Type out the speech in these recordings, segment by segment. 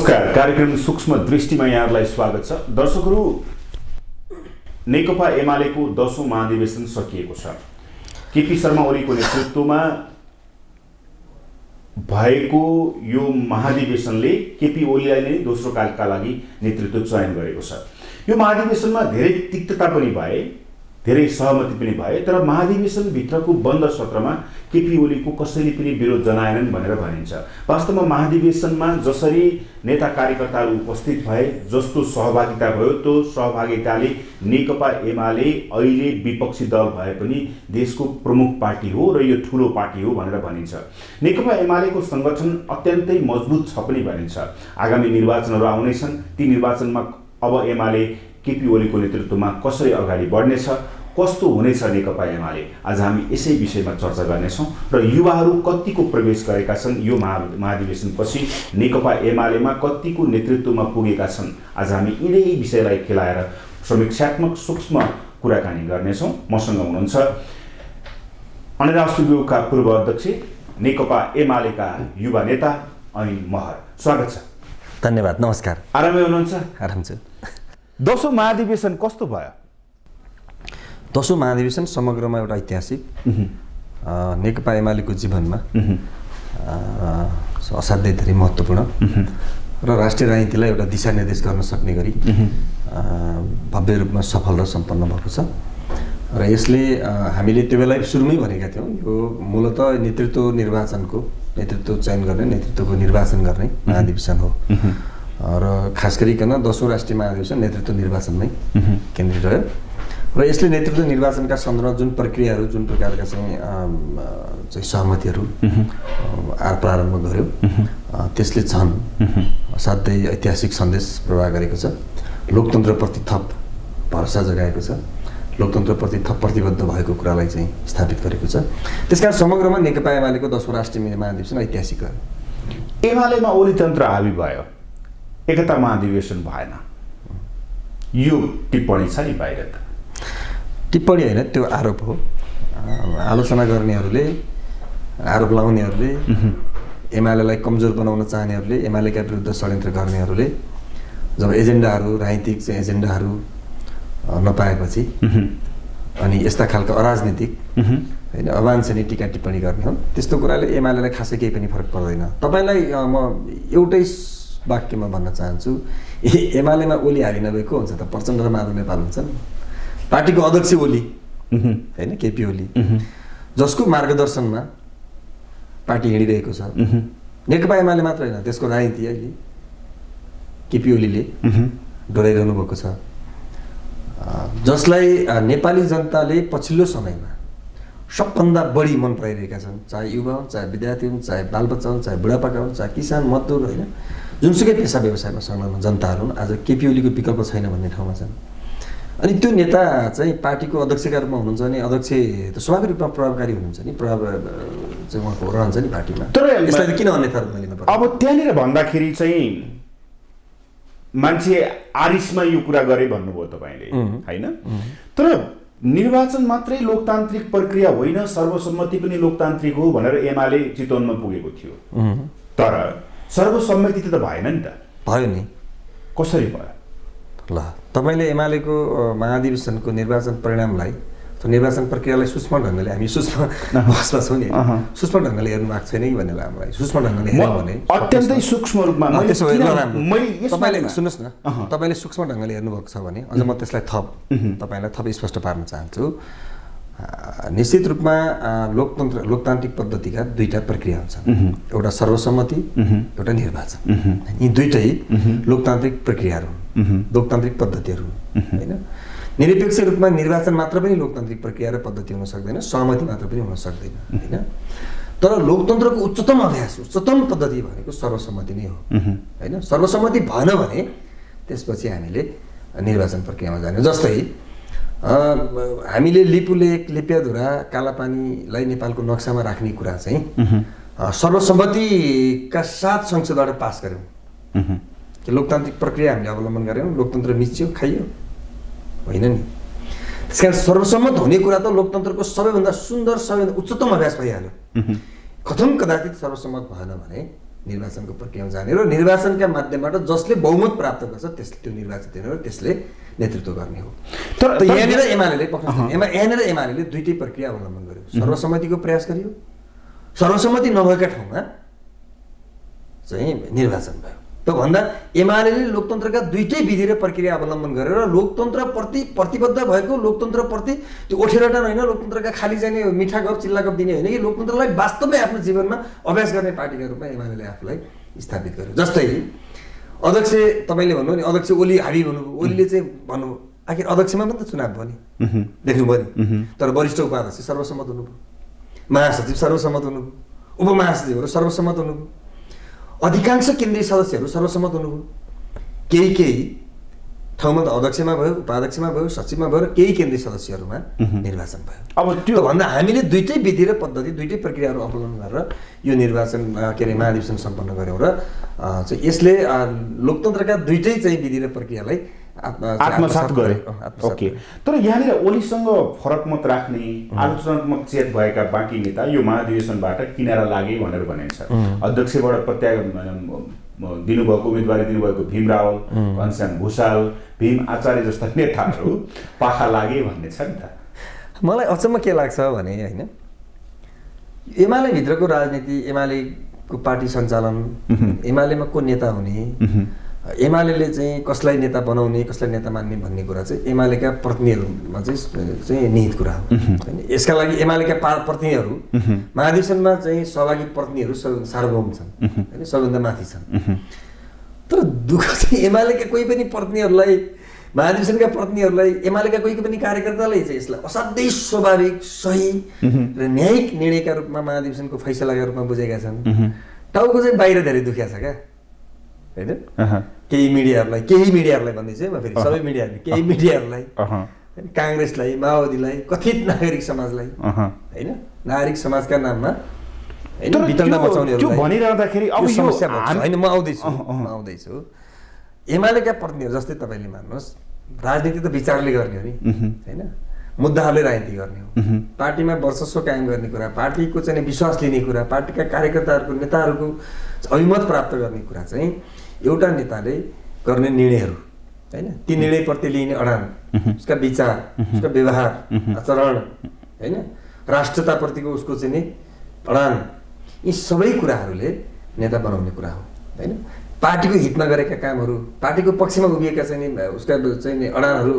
नमस्कार, कार्यक्रम सूक्ष्म दृष्टिमा यहाँहरूलाई स्वागत छ। दर्शकहरू, नेकपा एमालेको 10औं महाधिवेशन सकिएको छ। केपी शर्मा ओलीको नेतृत्वमा भएको यो महाधिवेशनले केपी ओलीलाई नै दोस्रो कालका लागि नेतृत्व चयन गरेको छ। यो महाधिवेशनमा धेरै तिक्तता पनि भए, धेरै सहमति पनि भए, तर महाधिवेशनभित्रको बन्द सत्रमा केपी ओलीको कसैले पनि विरोध जनाएनन् भनेर भनिन्छ। वास्तवमा महाधिवेशनमा जसरी नेता कार्यकर्ताहरू उपस्थित भए, जस्तो सहभागिता भयो, त्यो सहभागिताले नेकपा एमाले अहिले विपक्षी दल भए पनि देशको प्रमुख पार्टी हो र यो ठुलो पार्टी हो भनेर भनिन्छ। नेकपा एमालेको संगठन अत्यन्तै मजबुत छ पनि भनिन्छ। आगामी निर्वाचनहरू आउनेछन्, ती निर्वाचनमा अब एमाले केपी ओलीको नेतृत्वमा कसरी अगाडि बढ्नेछ, कस्तो हुनेछ नेकपा एमाले, आज हामी यसै विषयमा चर्चा गर्नेछौँ र युवाहरू कतिको प्रवेश गरेका छन् यो महाधिवेशनपछि, नेकपा एमालेमा कतिको नेतृत्वमा पुगेका छन्, आज हामी यिनै विषयलाई खेलाएर समीक्षात्मक सूक्ष्म कुराकानी गर्नेछौँ। मसँग हुनुहुन्छ अनिराज सुब्युका पूर्व अध्यक्ष, नेकपा एमालेका युवा नेता अनिल महर। स्वागत छ। धन्यवाद। नमस्कार। आरामै हुनुहुन्छ? आराम छ। 10औं महाधिवेशन कस्तो भयो? 10औं महाधिवेशन समग्रमा एउटा ऐतिहासिक, नेकपा एमालेको जीवनमा असाध्यै धेरै महत्त्वपूर्ण र राष्ट्रिय राजनीतिलाई एउटा दिशानिर्देश गर्न सक्ने गरी भव्य रूपमा सफल र सम्पन्न भएको छ। र यसले हामीले त्यो बेला सुरुमै भनेका थियौँ, यो मूलतः नेतृत्व चयन गर्ने, नेतृत्वको निर्वाचन गर्ने महाधिवेशन हो र खास गरिकन 10औं राष्ट्रिय महाधिवेशन नेतृत्व निर्वाचनमै केन्द्रित रह्यो र यसले नेतृत्व निर्वाचनका सन्दर्भमा जुन प्रक्रियाहरू, जुन प्रकारका चाहिँ सहमतिहरू प्रारम्भ गर्यो, त्यसले झन् असाध्यै ऐतिहासिक सन्देश प्रवाह गरेको छ। लोकतन्त्रप्रति थप भरोसा जगाएको छ, लोकतन्त्रप्रति थप प्रतिबद्ध भएको कुरालाई चाहिँ स्थापित गरेको छ। त्यसकारण समग्रमा नेकपा एमालेको 10औं राष्ट्रिय महाधिवेशन ऐतिहासिक हो। एमालेमा ओलीतन्त्र हावी भयो, एकता महाधिवेशन भएन, यो टिप्पणी छ नि बाहिर? त टिप्पणी होइन, त्यो आरोप हो। आलोचना गर्नेहरूले, आरोप लगाउनेहरूले, एमालेलाई कमजोर बनाउन चाहनेहरूले, एमालेका विरुद्ध षड्यन्त्र गर्नेहरूले जब एजेन्डाहरू, राजनीतिक चाहिँ एजेन्डाहरू नपाएपछि अनि यस्ता खालका अराजनीतिक होइन अवाञ्छनीय टिका टिप्पणी गर्ने हो, त्यस्तो कुराले एमालेलाई खासै केही पनि फरक पर्दैन। तपाईँलाई म एउटै वाक्यमा भन्न चाहन्छु, एमालेमा ओली हाली नभएको हुन्छ त प्रचण्ड र माधव नेपाल हुन्छन्। पार्टीको अध्यक्ष ओली होइन, केपी ओली, जसको मार्गदर्शनमा पार्टी हिँडिरहेको छ। नेकपा एमाले मात्र होइन, त्यसको राजनीति अहिले केपी ओलीले डोराइरहनु भएको छ, जसलाई नेपाली जनताले पछिल्लो समयमा सबभन्दा बढी मन पराइरहेका छन्। चाहे युवा हुन्, चाहे विद्यार्थी हुन्, चाहे बालबच्चा हुन्, चाहे बुढापाका हुन्, चाहे किसान, मजदुर होइन, जुनसुकै पेसा व्यवसायमा संलग्न जनताहरू हुन्, आज केपी ओलीको विकल्प छैन भन्ने ठाउँमा छन्। अनि त्यो नेता चाहिँ पार्टीको अध्यक्षका रूपमा हुनुहुन्छ भने अध्यक्ष त स्वाभाविक रूपमा प्रभावकारी हुनुहुन्छ नि, प्रभाव चाहिँ उहाँको रहन्छ नि पार्टीमा। तर यसलाई किन अन्यथा रूपमा लिनु पर्छ? अब त्यहाँनिर भन्दाखेरि चाहिँ मान्छे आरिसमा यो कुरा गरे भन्नुभयो तपाईँले होइन, तर निर्वाचन मात्रै लोकतान्त्रिक प्रक्रिया होइन, सर्वसम्मति पनि लोकतान्त्रिक हो भनेर एमाले चितवनमा पुगेको थियो। तर सर्वसम्मति त भएन नि त? भयो नि। कसरी भयो? ल, तपाईँले एमालेको महाधिवेशनको निर्वाचन परिणामलाई, त्यो निर्वाचन प्रक्रियालाई सूक्ष्म ढङ्गले, हामी सूक्ष्म बहसमा छौँ नि, सूक्ष्म ढङ्गले हेर्नु भएको छैन कि भन्ने हामीलाई सूक्ष्म ढङ्गले हेर्नु भने अत्यन्तै सूक्ष्म रूपमा तपाईँले सुन्नुहोस् न, तपाईँले सूक्ष्म ढङ्गले हेर्नुभएको छ भने अझ म त्यसलाई तपाईँलाई थप स्पष्ट पार्न चाहन्छु। निश्चित रूपमा लोकतान्त्रिक पद्धतिका दुईटा प्रक्रिया हुन्छन्, एउटा सर्वसम्मति, एउटा निर्वाचन। यी दुईटै लोकतान्त्रिक प्रक्रियाहरू हुन्, लोकतान्त्रिक पद्धतिहरू हुन् होइन। निरपेक्ष रूपमा निर्वाचन मात्र पनि लोकतान्त्रिक प्रक्रिया र पद्धति हुन सक्दैन, सहमति मात्र पनि हुन सक्दैन होइन। तर लोकतन्त्रको उच्चतम अभ्यास, उच्चतम पद्धति भनेको सर्वसम्मति नै हो होइन। सर्वसम्मति भएन भने त्यसपछि हामीले निर्वाचन प्रक्रियामा जाने। जस्तै हामीले लिपुलेक, लिपियाधुरा, कालापानीलाई नेपालको नक्सामा राख्ने कुरा चाहिँ सर्वसम्मतिका साथ संसदबाट पास गऱ्यौँ कि लोकतान्त्रिक प्रक्रिया हामीले अवलम्बन गऱ्यौँ, लोकतन्त्र मिच्यो, खाइयो होइन नि। त्यसकारण सर्वसम्मत हुने कुरा त लोकतन्त्रको सबैभन्दा सुन्दर, सबैभन्दा उच्चतम अभ्यास भइहाल्यो। कथम कदाचित सर्वसम्मत भएन भने निर्वाचनको प्रक्रियामा जाने र निर्वाचनका माध्यमबाट जसले बहुमत प्राप्त गर्छ त्यसले त्यो निर्वाचित हुने र त्यसले नेतृत्व गर्ने हो। तर यहाँनिर एमाले दुईटै प्रक्रिया अवलम्बन गर्यो। सर्वसम्मतिको प्रयास गरियो, सर्वसम्मति नभएका ठाउँमा चाहिँ निर्वाचन भयो। त भन्दा एमाले लोकतन्त्रका दुईटै विधि र प्रक्रिया अवलम्बन गरेर लोकतन्त्रप्रति प्रतिबद्ध भएको, लोकतन्त्रप्रति त्यो ओठेरटा होइन, लोकतन्त्रका खाली जाने मिठा गफ चिल्ला गफ दिने होइन कि लोकतन्त्रलाई वास्तवमै आफ्नो जीवनमा अभ्यास गर्ने पार्टीका रूपमा एमाले आफूलाई स्थापित गर्यो। जस्तै अध्यक्ष तपाईँले भन्नु नि अध्यक्ष ओली हाबी भन्नुभयो, ओलीले चाहिँ भन्नु आखिर अध्यक्षमा पनि त चुनाव भयो नि, देख्नुभयो नि, तर वरिष्ठ उपाध्यक्ष सर्वसम्मत हुनुभयो, महासचिव सर्वसम्मत हुनुभयो, उपमहासचिवहरू सर्वसम्मत हुनुभयो, अधिकांश केन्द्रीय सदस्यहरू सर्वसम्मत हुनुभयो। केही ठाउँमा त अध्यक्षमा भयो, उपाध्यक्षमा भयो, सचिवमा भयो र केही केन्द्रीय सदस्यहरूमा निर्वाचन भयो। अब त्यो भन्दा हामीले दुईटै विधि र पद्धति, दुईटै प्रक्रियाहरू अवलम्बन गरेर यो निर्वाचन महाधिवेशन सम्पन्न गऱ्यौँ र चाहिँ यसले लोकतन्त्रका दुईटै चाहिँ विधि र प्रक्रियालाई आत्मसात गरे। ओके, तर यहाँनिर ओलीसँग फरक मत राख्ने आलोचनात्मक चेत भएका बाँकी नेता यो महाधिवेशनबाट किनारा लागे भनेर भनिन्छ। अध्यक्षबाट दिनुभएको उम्मेदवारी दिनुभएको भीम रावल, घनश्याम भूषाल, भीम आचार्य जस्ता नेताहरू पाखा लागे भन्ने छ नि त। मलाई अचम्म के लाग्छ भने होइन, एमाले भित्रको राजनीति, एमालेको पार्टी सञ्चालन, एमालेमा को नेता हुने, एमाले चाहिँ कसलाई नेता बनाउने, कसलाई नेता मान्ने भन्ने कुरा चाहिँ एमालेका प्रतिनिधिहरूमा चाहिँ निहित कुरा हो होइन। यसका लागि एमालेका प्रतिनिधिहरू महाधिवेशनमा चाहिँ सहभागी प्रतिनिधिहरू सार्वभौम छन् होइन, सबैभन्दा माथि छन्। तर दुःख चाहिँ एमालेका कोही पनि प्रतिनिधिहरूलाई, महाधिवेशनका प्रतिनिधिहरूलाई, एमालेका कोही पनि कार्यकर्तालाई चाहिँ यसलाई असाध्यै स्वाभाविक, सही र न्यायिक निर्णयका रूपमा महाधिवेशनको फैसलाका रूपमा बुझेका छन्। टाउको चाहिँ बाहिर धेरै दुखिया छ क्या होइन। केही मिडियाहरूलाई भन्दैछु है म, फेरि सबै मिडियाहरूले, केही मिडियाहरूलाई, काङ्ग्रेसलाई, माओवादीलाई, कथित नागरिक समाजलाई होइन, नागरिक समाजका नाममा होइन वितण्डा मचाउनेहरूलाई भनिरहँदाखेरि अब यो समस्या होइन। म आउँदैछु एमालेका प्रतिनिधिहरू जस्तै तपाईँले मान्नुहोस्, राजनीति त विचारले गर्ने हो नि होइन, मुद्दाहरूले राजनीति गर्ने हो, पार्टीमा वर्चस्व कायम गर्ने कुरा, पार्टीको चाहिँ विश्वास लिने कुरा, पार्टीका कार्यकर्ताहरूको, नेताहरूको अभिमत प्राप्त गर्ने कुरा चाहिँ एउटा नेताले गर्ने निर्णयहरू होइन, ती निर्णयप्रति लिने अडान, उसका विचार, उसका व्यवहार, आचरण होइन, राष्ट्रताप्रतिको उसको चाहिँ नि अडान, यी सबै कुराहरूले नेता बनाउने कुरा हो होइन। पार्टीको हितमा गरेका कामहरू, पार्टीको पक्षमा उभिएका चाहिँ नि उसका चाहिँ नि अडानहरू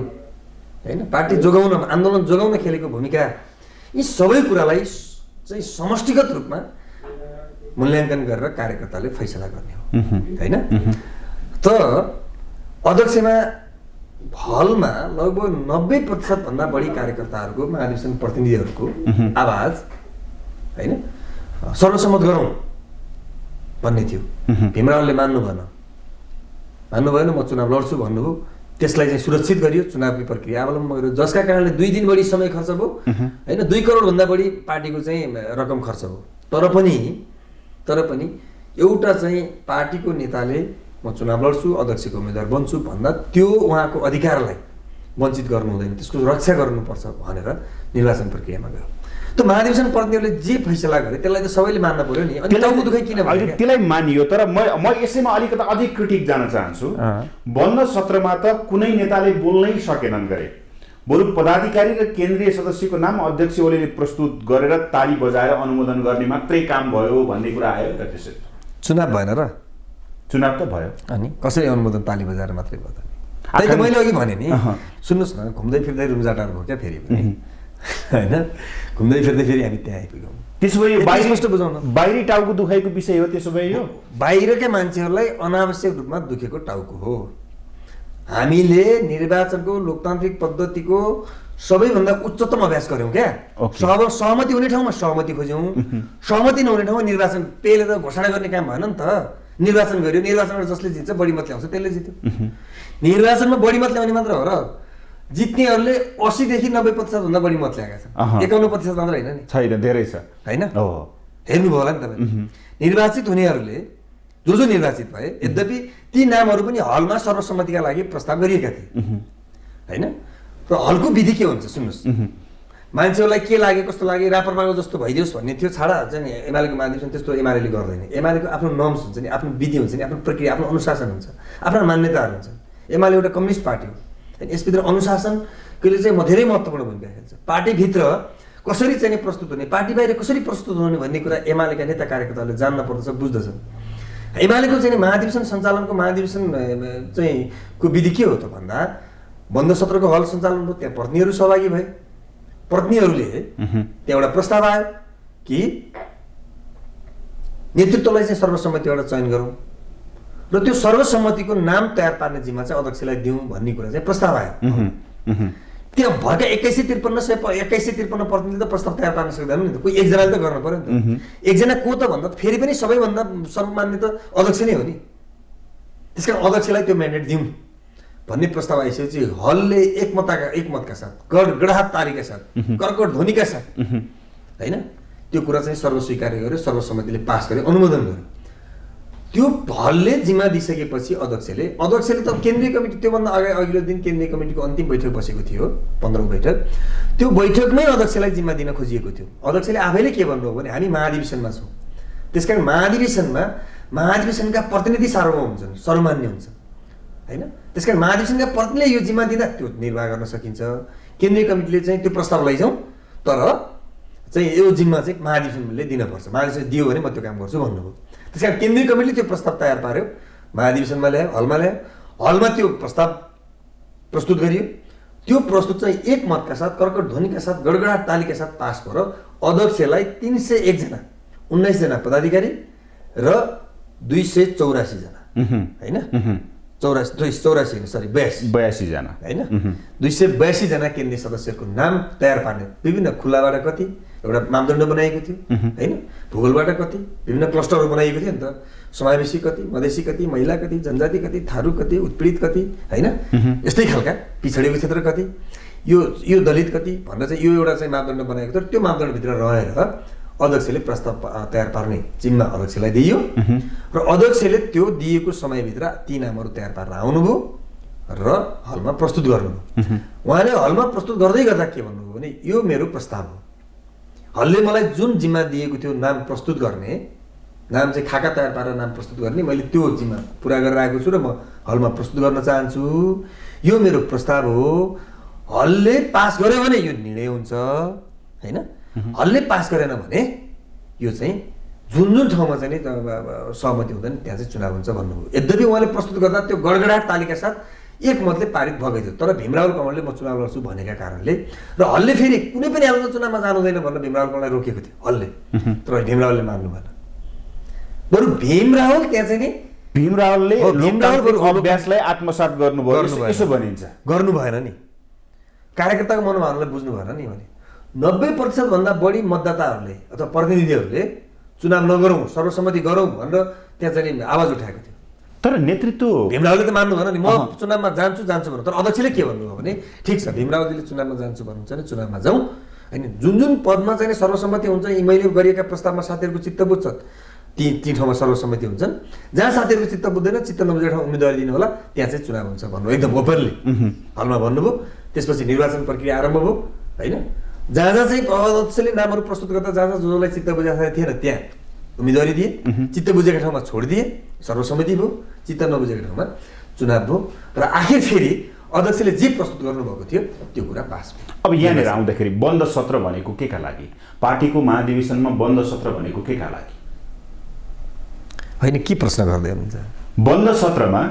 होइन, पार्टी जोगाउन, आन्दोलन जोगाउन खेलेको भूमिका, यी सबै कुरालाई चाहिँ समष्टिगत रूपमा मूल्याङ्कन गरेर कार्यकर्ताले फैसला गर्ने हो होइन। त अध्यक्षमा हलमा लगभग 90% भन्दा बढी कार्यकर्ताहरूको, महाधिवेशन प्रतिनिधिहरूको आवाज होइन सर्वसम्मत गरौँ भन्ने थियो। भीमरावले मान्नु भएन, म चुनाव लड्छु भन्नुभयो, त्यसलाई चाहिँ सुरक्षित गरियो, चुनावकी प्रक्रिया अवलम्बन गर्यो, जसका कारणले 2 दिन बढी समय खर्च भयो होइन, 2 करोडभन्दा बढी पार्टीको चाहिँ रकम खर्च भयो। तर पनि एउटा चाहिँ पार्टीको नेताले म चुनाव लड्छु, अध्यक्षको उम्मेदवार बन्छु भन्दा त्यो उहाँको अधिकारलाई वञ्चित गर्नु हुँदैन, त्यसको रक्षा गर्नुपर्छ भनेर निर्वाचन प्रक्रियामा गयो। त महाधिवेशन प्रतिनिधिहरूले जे फैसला गरे त्यसलाई त सबैले मान्न पर्यो नि। अनि टाउको दुखाइ किन भयो? त्यसलाई मानियो, तर म यसैमा अलिकति अझै क्रिटिक जान चाहन्छु। बन्द सत्रमा त कुनै नेताले बोल्नै सकेनन् गरे, बरु पदाधिकारी र केन्द्रीय सदस्यको नाम अध्यक्ष ओलीले प्रस्तुत गरेर ताली बजाएर अनुमोदन गर्ने मात्रै काम भयो भन्ने कुरा आयो त। त्यसै चुनाव भएन र? चुनाव त भयो, अनि कसरी अनुमोदन ताली बजाएर मात्रै भयो त? त्यही त मैले अघि भने नि, सुन्नुहोस् न, घुम्दै फिर्दै रुम्जाटार भयो क्या फेरि पनि होइन, घुम्दै फिर्दै फेरि हामी त्यहाँ आइपुग्यौँ। त्यसो भए यो बाहिरी टाउको दुखाइको विषय हो। त्यसो भए यो बाहिरका मान्छेहरूलाई अनावश्यक रूपमा दुखेको टाउको हो। हामीले निर्वाचनको लोकतान्त्रिक पद्धतिको सबैभन्दा उच्चतम अभ्यास गऱ्यौँ क्या। सहमति हुने ठाउँमा सहमति खोज्यौँ, सहमति नहुने ठाउँमा निर्वाचन पेलेर घोषणा गर्ने काम भएन नि त। निर्वाचन गर्यो, निर्वाचनबाट जसले जित्छ, बढी मत ल्याउँछ, त्यसले जित्यो। निर्वाचनमा बढी मत ल्याउने मात्र हो र? जित्नेहरूले 80 देखि 90% भन्दा बढी मत ल्याएका छन्, 51% मात्र होइन नि, छैन, धेरै छ होइन। हेर्नुभयो होला नि तपाईँ, निर्वाचित हुनेहरूले जो निर्वाचित भए, यद्यपि ती नामहरू पनि हलमा सर्वसम्मतिका लागि प्रस्ताव गरिएका थिए होइन। र हलको विधि के हुन्छ सुन्नुहोस्, मान्छेहरूलाई के लाग्यो कस्तो लाग्यो राप्रपाको जस्तो भइदियोस् भन्ने थियो छाडा चाहिँ नि एमालेको महाधिवेशन त्यस्तो एमाले गर्दैन एमालेको आफ्नो नर्म्स हुन्छ नि आफ्नो विधि हुन्छ नि आफ्नो प्रक्रिया आफ्नो अनुशासन हुन्छ आफ्ना मान्यताहरू हुन्छ एमाले एउटा कम्युनिस्ट पार्टी हो अनि यसभित्र अनुशासनले चाहिँ धेरै महत्त्वपूर्ण भूमिका खेल्छ पार्टीभित्र कसरी चाहिँ प्रस्तुत हुने पार्टी बाहिर कसरी प्रस्तुत हुने भन्ने कुरा एमालेका नेता कार्यकर्ताहरूले जान्न पर्दछ बुझ्दछन् एमालेको चाहिँ महाधिवेशन सञ्चालनको महाधिवेशन चाहिँ को विधि के हो त भन्दा बन्द सत्रको हल सञ्चालन भयो त्यहाँ प्रतिनिधिहरू सहभागी भए प्रतिनिधिहरूले त्यहाँ एउटा प्रस्ताव आयो कि नेतृत्वलाई चाहिँ सर्वसम्मतिबाट चयन गरौँ र त्यो सर्वसम्मतिको नाम तयार पार्ने जिम्मा चाहिँ अध्यक्षलाई दिउँ भन्ने कुरा चाहिँ प्रस्ताव आयो त्यहाँ भएका 2153 प्रतिनिधि त प्रस्ताव तयार पार्न सक्दैन नि त कोही एकजनाले त गर्न पर्यो नि त एकजना को त भन्दा फेरि पनि सबैभन्दा सम्मान्य त अध्यक्ष नै हो नि त्यसकारण अध्यक्षलाई त्यो म्यान्डेट दिउँ भन्ने प्रस्ताव आइसकेपछि हलले एकमतका साथ गडगडाट तालीका साथ कर्कट ध्वनिका साथ हैन त्यो कुरा चाहिँ सर्वस्वीकार्य गर्यो सर्वसम्मतिले पास गर्यो अनुमोदन गर्यो त्यो हलले जिम्मा दिइसकेपछि अध्यक्षले त केन्द्रीय कमिटी त्योभन्दा अघिल्लो दिन केन्द्रीय कमिटीको अन्तिम बैठक बसेको थियो 15औं बैठक त्यो बैठकमै अध्यक्षलाई जिम्मा दिन खोजिएको थियो अध्यक्षले आफैले के भन्नुभयो भने हामी महाधिवेशनमा छौँ त्यसकारण महाधिवेशनका प्रतिनिधि सार्वभौम हुन्छन् सर्वमान्य हुन्छन् हैन त्यसकारण महाधिवेशनका प्रतिनिधिले यो जिम्मा दिँदा त्यो निर्वाह गर्न सकिन्छ केन्द्रीय कमिटीले चाहिँ त्यो प्रस्ताव लैजाउँ तर चाहिँ यो जिम्मा चाहिँ महाधिवेशनले दिनुपर्छ महाधिवेशन दियो भने म त्यो काम गर्छु भन्नुभयो त्यसकारण केन्द्रीय कमिटीले त्यो प्रस्ताव तयार पार्यो महाधिवेशनमा ल्यायो हलमा त्यो प्रस्ताव प्रस्तुत गरियो त्यो प्रस्तुत चाहिँ एकमतका साथ कर्कट ध्वनिका साथ गडगडाट तालीका साथ पास भयो अध्यक्षलाई 301 जना 19 जना पदाधिकारी र 284 जना हैन 82 जना हैन 282 जना केन्द्रीय सदस्यहरूको नाम तयार पार्ने विभिन्न खुलाबाट कति एउटा मापदण्ड बनाएको थियो हैन भूगोलबाट कति विभिन्न क्लस्टरहरू बनाएको थियो नि त समावेशी कति मधेसी कति महिला कति जनजाति कति थारू कति उत्पीडित कति हैन यस्तै खालका पिछडिएको क्षेत्र कति यो दलित कति भनेर चाहिँ यो एउटा चाहिँ मापदण्ड बनाएको थियो त्यो मापदण्डभित्र रहेर अध्यक्षले प्रस्ताव तयार पार्ने जिम्मा अध्यक्षलाई दिइयो र अध्यक्षले त्यो दिएको समयभित्र ती नामहरू तयार पारेर आउनुभयो र हलमा प्रस्तुत गर्नुभयो उहाँले हलमा प्रस्तुत गर्दै गर्दा के भन्नुभयो भने यो मेरो प्रस्ताव हो हलले मलाई जुन जिम्मा दिएको थियो नाम प्रस्तुत गर्ने नाम चाहिँ खाका तयार पारेर नाम प्रस्तुत गर्ने मैले त्यो जिम्मा पुरा गरेर आएको छु र म हलमा प्रस्तुत गर्न चाहन्छु यो मेरो प्रस्ताव हो हलले पास गर्यो भने यो निर्णय हुन्छ हैन हलले पास गरेन भने यो चाहिँ जुन ठाउँमा चाहिँ सहमति हुँदैन त्यहाँ चाहिँ चुनाव हुन्छ भन्नुभयो यद्यपि उहाँले प्रस्तुत गर्दा त्यो गडगडाट तालिका साथ एकमतले पारित भएको थियो तर भीमरावल कमलले म चुनाव लड्छु भनेका कारणले र हलले फेरि कुनै पनि हालतमा चुनावमा जानु हुँदैन भनेर भीमरावल कमललाई रोकेको थियो हलले तर भीमरावलले मान्नु भएन बरु भीमरावल त्यहाँ चाहिँ नि भीमरावलले अभ्यासलाई आत्मसात गर्नुभयो यसो भनिन्छ गर्नु भएन नि कार्यकर्ताको मनोभावनालाई बुझ्नु भएन नि भने 90% भन्दा बढी मतदाताहरूले अथवा प्रतिनिधिहरूले चुनाव नगरौँ सर्वसम्मति गरौँ भनेर त्यहाँ चाहिँ आवाज उठाएको थियो तर नेतृत्व भीमरावले त मान्नु भएन नि म चुनावमा जान्छु भन्नु तर अध्यक्षले के भन्नुभयो भने ठिक छ भीमरावजीले चुनावमा जान्छु भन्नुहुन्छ भने चुनावमा जाउँ हैन जुन पदमा चाहिँ सर्वसम्मति हुन्छ यी मैले गरिएका प्रस्तावमा साथीहरूको चित्त बुझ्छ ती ठाउँमा सर्वसम्मति हुन्छन् जहाँ साथीहरूको चित्त बुझ्दैन चित्त नबुझेको ठाउँ उम्मेदवारी दिनु होला त्यहाँ चाहिँ चुनाव हुन्छ भन्नु एकदम ओपनली हलमा भन्नुभयो त्यसपछि निर्वाचन प्रक्रिया आरम्भ भयो हैन जहाँ चाहिँ अध्यक्षले नामहरू प्रस्तुत गर्दा जहाँ जसलाई चित्त बुझेको थिएन त्यहाँ उम्मेदवारी दिए चित्त बुझेको ठाउँमा छोडिदिए सर्वसम्मति भयो चित्त नबुझेको ठाउँमा चुनाव भयो र आखिर फेरि अध्यक्षले जे प्रस्तुत गर्नुभएको थियो त्यो कुरा पास भयो अब यहाँनिर आउँदाखेरि बन्द सत्र भनेको के का लागि पार्टीको महाधिवेशनमा बन्द सत्र भनेको के का लागि होइन के प्रश्न गर्दै हुनुहुन्छ बन्द सत्रमा